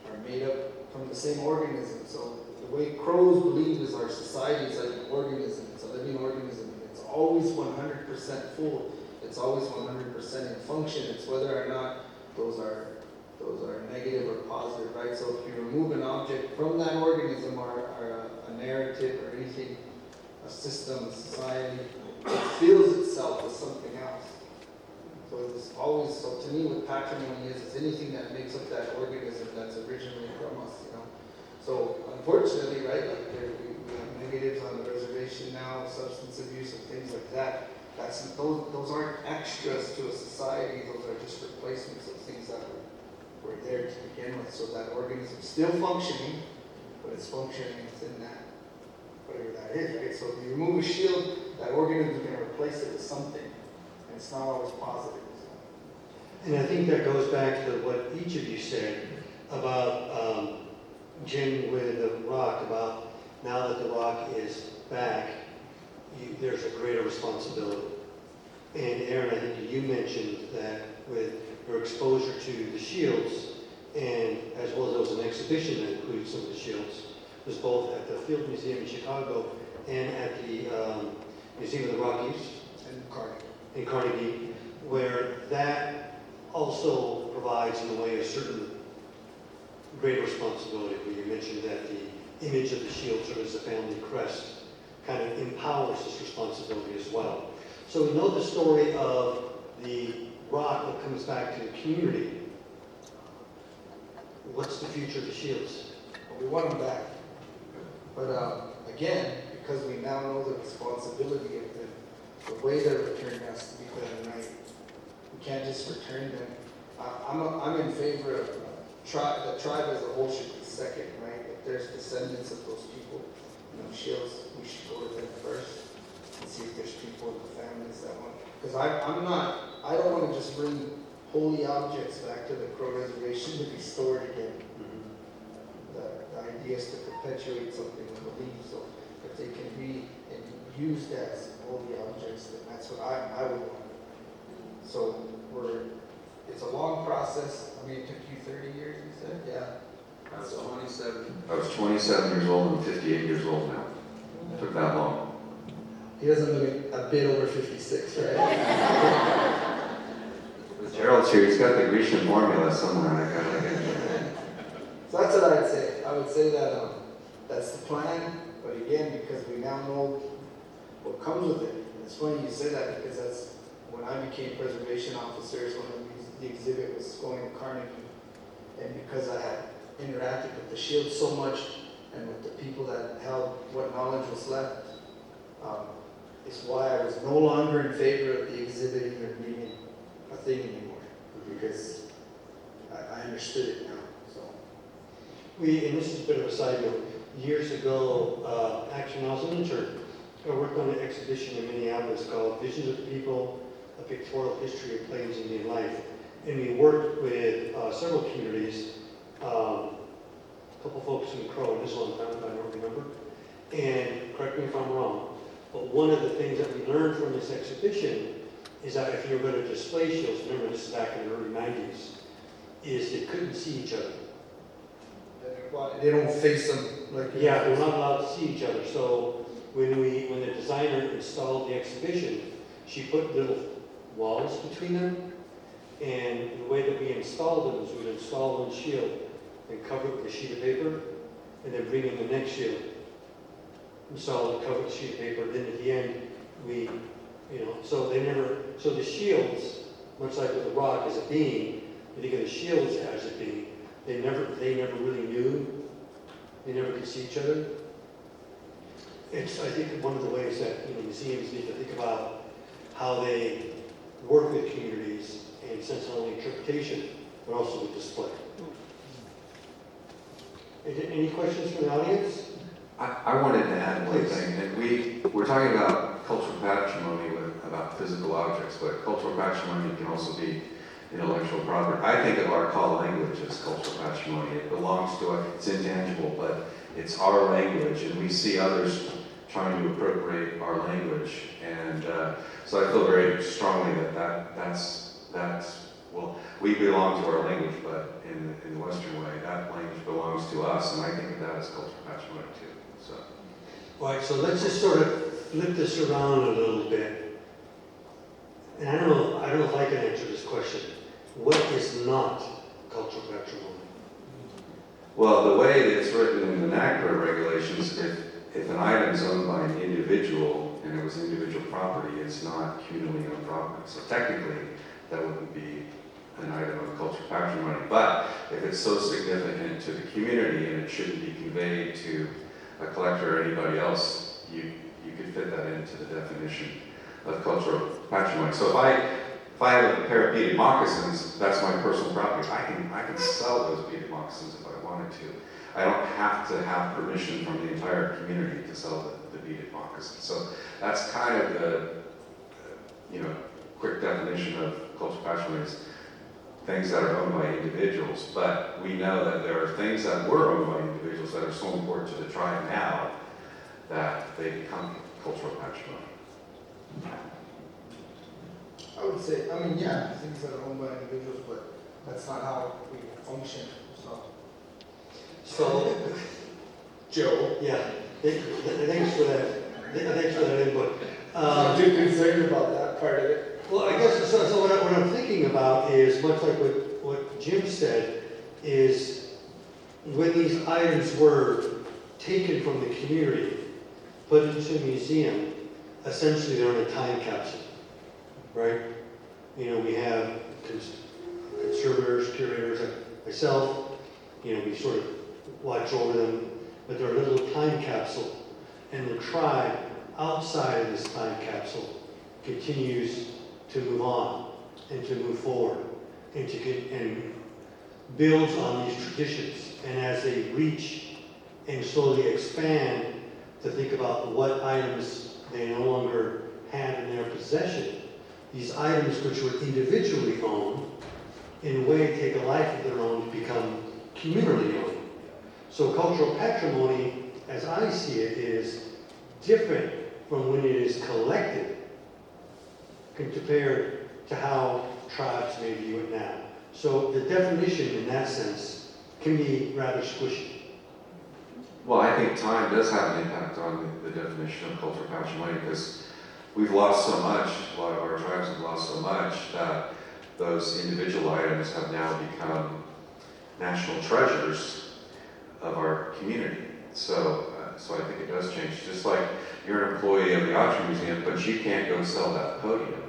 are made up from the same organism. So the way crows believe is our society is like an organism. It's a living organism. It's always 100% full. It's always 100% in function. It's whether or not those are negative or positive, right? So if you remove an object from that organism or a narrative or anything, a system, a society, it fills itself with something else. So it's always, so to me what patrimony is, it's anything that makes up that organism that's originally from us, you know? So unfortunately, right, like we have negatives on the reservation now, substance abuse and things like that. Those aren't extras to a society, those are just replacements of things that were there to begin with. So that organism is still functioning, but it's functioning within that, whatever that is, right? So if you remove a shield, that organism is going to replace it with something, and it's not always positive. And I think that goes back to what each of you said about Jim with the rock, about now that the rock is back, there's a greater responsibility. And Aaron, I think you mentioned that with your exposure to the shields, and as well as there was an exhibition that included some of the shields, it was both at the Field Museum in Chicago and at the Museum of the Rockies in Carnegie, where that also provides in a way a certain greater responsibility, where you mentioned that the image of the shield sort of as a family crest kind of empowers this responsibility as well. So we know the story of the rock that comes back to the community. What's the future of the shields? Well, we want them back. But again, because we now know the responsibility of them, the way they're returned has to be done right. We can't just return them. I'm in favor of the tribe as a whole should be second, right? If there's descendants of those people, shields, we should go with them first and see if there's people in the families that want. Because I don't want to just bring holy objects back to the Crow Reservation to be stored again. Mm-hmm. The idea is to perpetuate something and believe. So if they can be used as holy objects, then that's what I would want. So it's a long process. I mean, it took you 30 years, you said? Yeah. I was 27. I was 27 years old and 58 years old now. It took that long. He doesn't look a bit over 56, right? Gerald's here. He's got the Grecian formula somewhere. I got to get it. So that's what I'd say. I would say that that's the plan. But again, because we now know what comes with it. And it's funny you say that because that's when I became preservation officers, when the exhibit was going to Carnegie. And because I had interacted with the shield so much and with the people that held what knowledge was left, is why I was no longer in favor of the exhibit even being a thing anymore, because I understood it now. So and this is a bit of a side note, years ago, actually when I was an intern, I worked on an exhibition in Minneapolis called Visions of the People, A Pictorial History of Plains Indian Life. And we worked with several communities, a couple folks in Crow, and this is a long time ago, I don't remember. And correct me if I'm wrong, but one of the things that we learned from this exhibition is that if you're going to display shields, remember this is back in the early 90s, is they couldn't see each other. They don't face them like... Yeah, they're not allowed to see each other. So when the designer installed the exhibition, she put little walls between them. And the way that we installed them is we would install one shield and cover it with a sheet of paper, and then bring in the next shield. solid covered sheet of paper, then at the end, we, so the shields, much like with the rock as a being, you think of the shields as a being, they never really knew, they never could see each other. It's, I think, one of the ways that museums need to think about how they work with communities in a sense not only interpretation, but also with display. Any questions from the audience? I wanted to add one Please. thing, and we're talking about cultural patrimony about physical objects, but cultural patrimony can also be intellectual property. I think of our call language as cultural patrimony. It belongs to us, it's intangible, but it's our language, and we see others trying to appropriate our language. And so I feel very strongly that's well, we belong to our language, but in the Western way, that language belongs to us, and I think of that as cultural patrimony too. So. All right, so let's just sort of flip this around a little bit. And I don't know if I can answer this question. What is not cultural patrimony? Well, the way that it's written in the NAGPRA regulations, if an item is owned by an individual and it was individual property, it's not communally owned property. So technically, that wouldn't be an item of cultural patrimony. But if it's so significant to the community and it shouldn't be conveyed to a collector or anybody else, you could fit that into the definition of cultural patrimony. So if I have a pair of beaded moccasins, that's my personal property. I can sell those beaded moccasins if I wanted to. I don't have to have permission from the entire community to sell the beaded moccasins. So that's kind of the quick definition of cultural patrimony is things that are owned by individuals. But we know that there are things that were owned by individuals that are so important to the tribe now that they become cultural patrimony. I would say, yeah, things that are owned by individuals, but that's not how we function, So, Joe. yeah, thanks for that input. I'm too concerned about that part of it. Well, I guess, so what I'm thinking about is, much like what Jim said, is when these items were taken from the community, put into a museum, essentially they're in a time capsule, right? We have conservators, curators, like myself, we sort of watch over them, but they're a little time capsule, and the tribe outside of this time capsule continues to move on and to move forward and builds on these traditions. And as they reach and slowly expand to think about what items they no longer had in their possession, these items which were individually owned, in a way take a life of their own to become communally owned. So cultural patrimony, as I see it, is different from when it is collected compared to how tribes may view it now. So the definition in that sense can be rather squishy. Well, I think time does have an impact on the definition of cultural patrimony because we've lost so much, a lot of our tribes have lost so much that those individual items have now become national treasures of our community. So I think it does change. Just like you're an employee of the Archery Museum, but you can't go sell that podium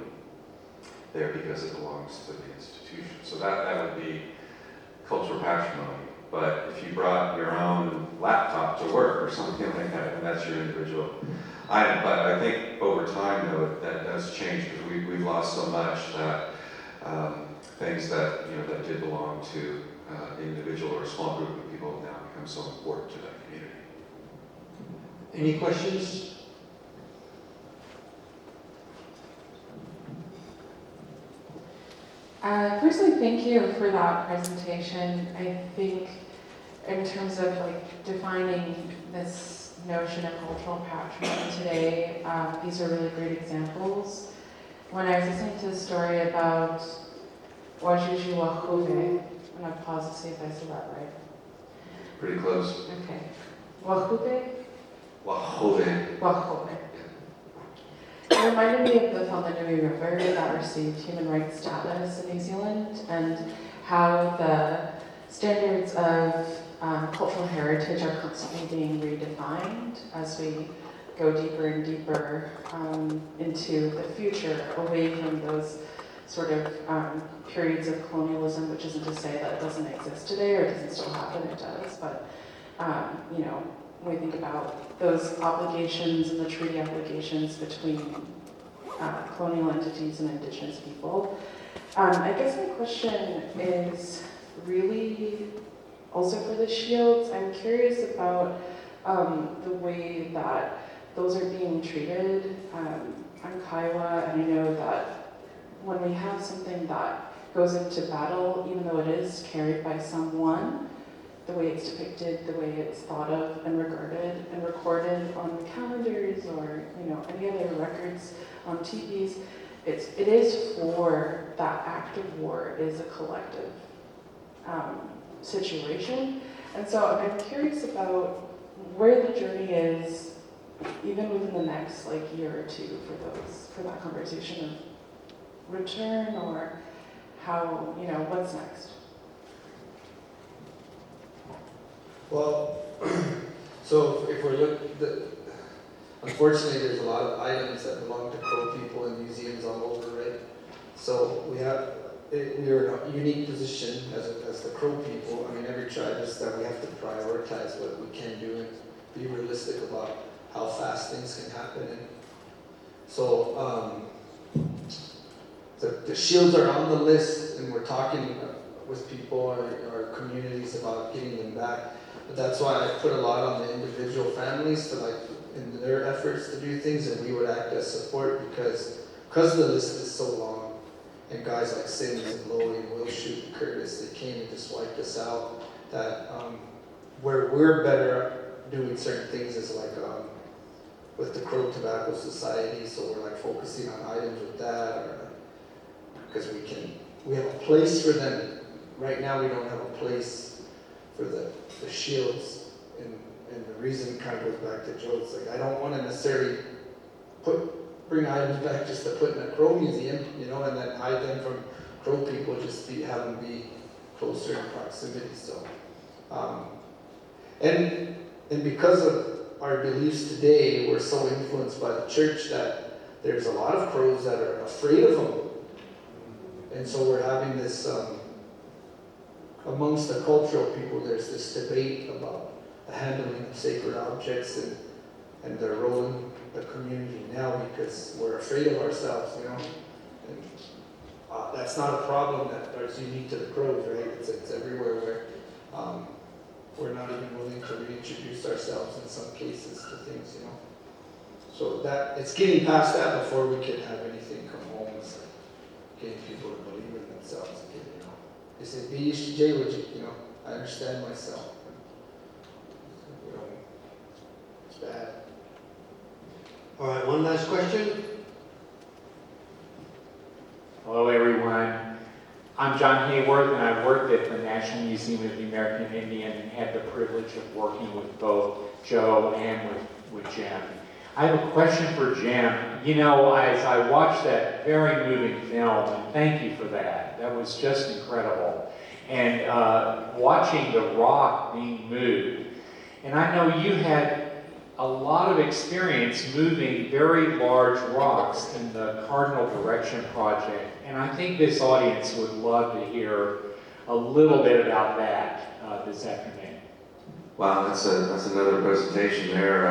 there because it belongs to the institution. So that would be cultural patrimony. But if you brought your own laptop to work or something like that, and that's your individual item. But I think over time, though, that does change because we've lost so much that things that that did belong to an individual or a small group of people have now become so important to that community. Any questions? Firstly, thank you for that presentation. I think in terms of defining this notion of cultural patrimony today, these are really great examples. When I was listening to the story about Wajuji Wahube, I'm going to pause to see if I said that right. Pretty close. Okay. Wahube? Wahove. Wahube. It reminded me of the Whanganui River that received human rights status in New Zealand and how the standards of cultural heritage are constantly being redefined as we go deeper and deeper into the future, away from those sort of periods of colonialism, which isn't to say that it doesn't exist today or it doesn't still happen, it does, but you know, when we think about those obligations and the treaty obligations between colonial entities and indigenous people. I guess my question is really also for the shields. I'm curious about the way that those are being treated on Kiowa, and I know that when we have something that goes into battle, even though it is carried by someone, the way it's depicted, the way it's thought of and regarded and recorded on the calendars or any other records on TVs, it is for that act of war is a collective situation. And so I'm curious about where the journey is, even within the next year or two, for that conversation of return, or how, what's next. Well, so if we're looking, unfortunately there's a lot of items that belong to Crow people in museums all over, right? So we're in a unique position as the Crow people. I mean, every tribe is that we have to prioritize what we can do and be realistic about how fast things can happen. And so the shields are on the list, and we're talking with people or communities about getting them back. But that's why I put a lot on the individual families to in their efforts to do things, and we would act as support because the list is so long, and guys like Sims and Lowy and Wilshoot and Curtis, they came and just wiped us out. That where we're better doing certain things is with the Crow Tobacco Society, so we're focusing on items with that, because we have a place for them. Right now we don't have a place for the shields, and the reason kind of goes back to Joe. It's I don't want to necessarily bring items back just to put in a Crow museum, and then hide them from Crow people, just have them be closer in proximity. So, and because of our beliefs today, we're so influenced by the church that there's a lot of Crows that are afraid of them, and so we're having this. Amongst the cultural people, there's this debate about the handling of sacred objects and their role in the community now, because we're afraid of ourselves, And that's not a problem that is unique to the Crows, right? It's everywhere where we're not even willing to reintroduce ourselves in some cases to things, So that it's getting past that before we can have anything come home. It's getting people to believe in themselves again. They say, B.J. would you, I understand myself. It's bad. All right, one last question. Hello, everyone. I'm John Hayworth, and I worked at the National Museum of the American Indian and had the privilege of working with both Joe and with Jim. I have a question for Jim. As I watched that very moving film, and thank you for that. That was just incredible. And watching the rock being moved. And I know you had a lot of experience moving very large rocks in the Cardinal Direction Project. And I think this audience would love to hear a little bit about that this afternoon. Wow, that's another presentation there.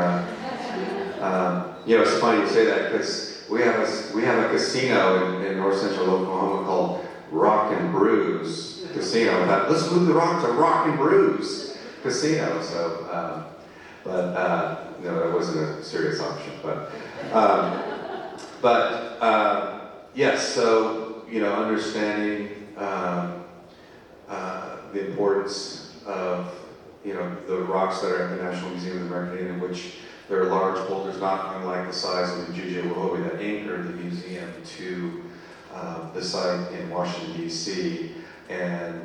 It's funny you say that because we have a casino in north central Oklahoma called Rock and Brews Casino. I thought, let's move the rock to Rock and Brews Casino. So, no, that wasn't a serious option. Yes. So understanding the importance of the rocks that are at the National Museum of the American Indian, which there are large boulders, not unlike the size of the Juche Wahobie, that anchor the museum to the site in Washington, D.C. And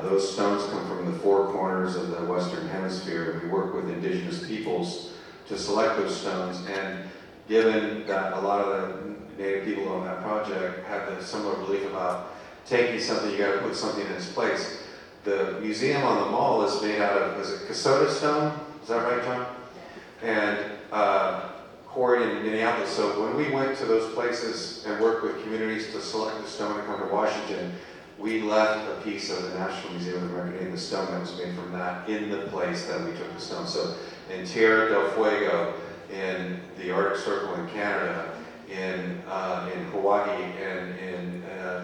those stones come from the four corners of the Western Hemisphere. We work with indigenous peoples to select those stones. And given that a lot of the Native people on that project have a similar belief about taking something, you got to put something in its place. The museum on the mall is made out of, is it Kasota stone? Is that right, John? And deal. So when we went to those places and worked with communities to select the stone and come to Washington, we left a piece of the National Museum of American Indian, the stone that was made from that, in the place that we took the stone. So in Tierra del Fuego, in the Arctic Circle in Canada, in Hawaii, and in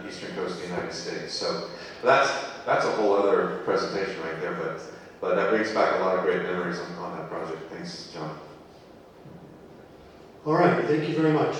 eastern coast of the United States. So that's a whole other presentation right there, but that brings back a lot of great memories on that project. Thanks, John. All right, thank you very much.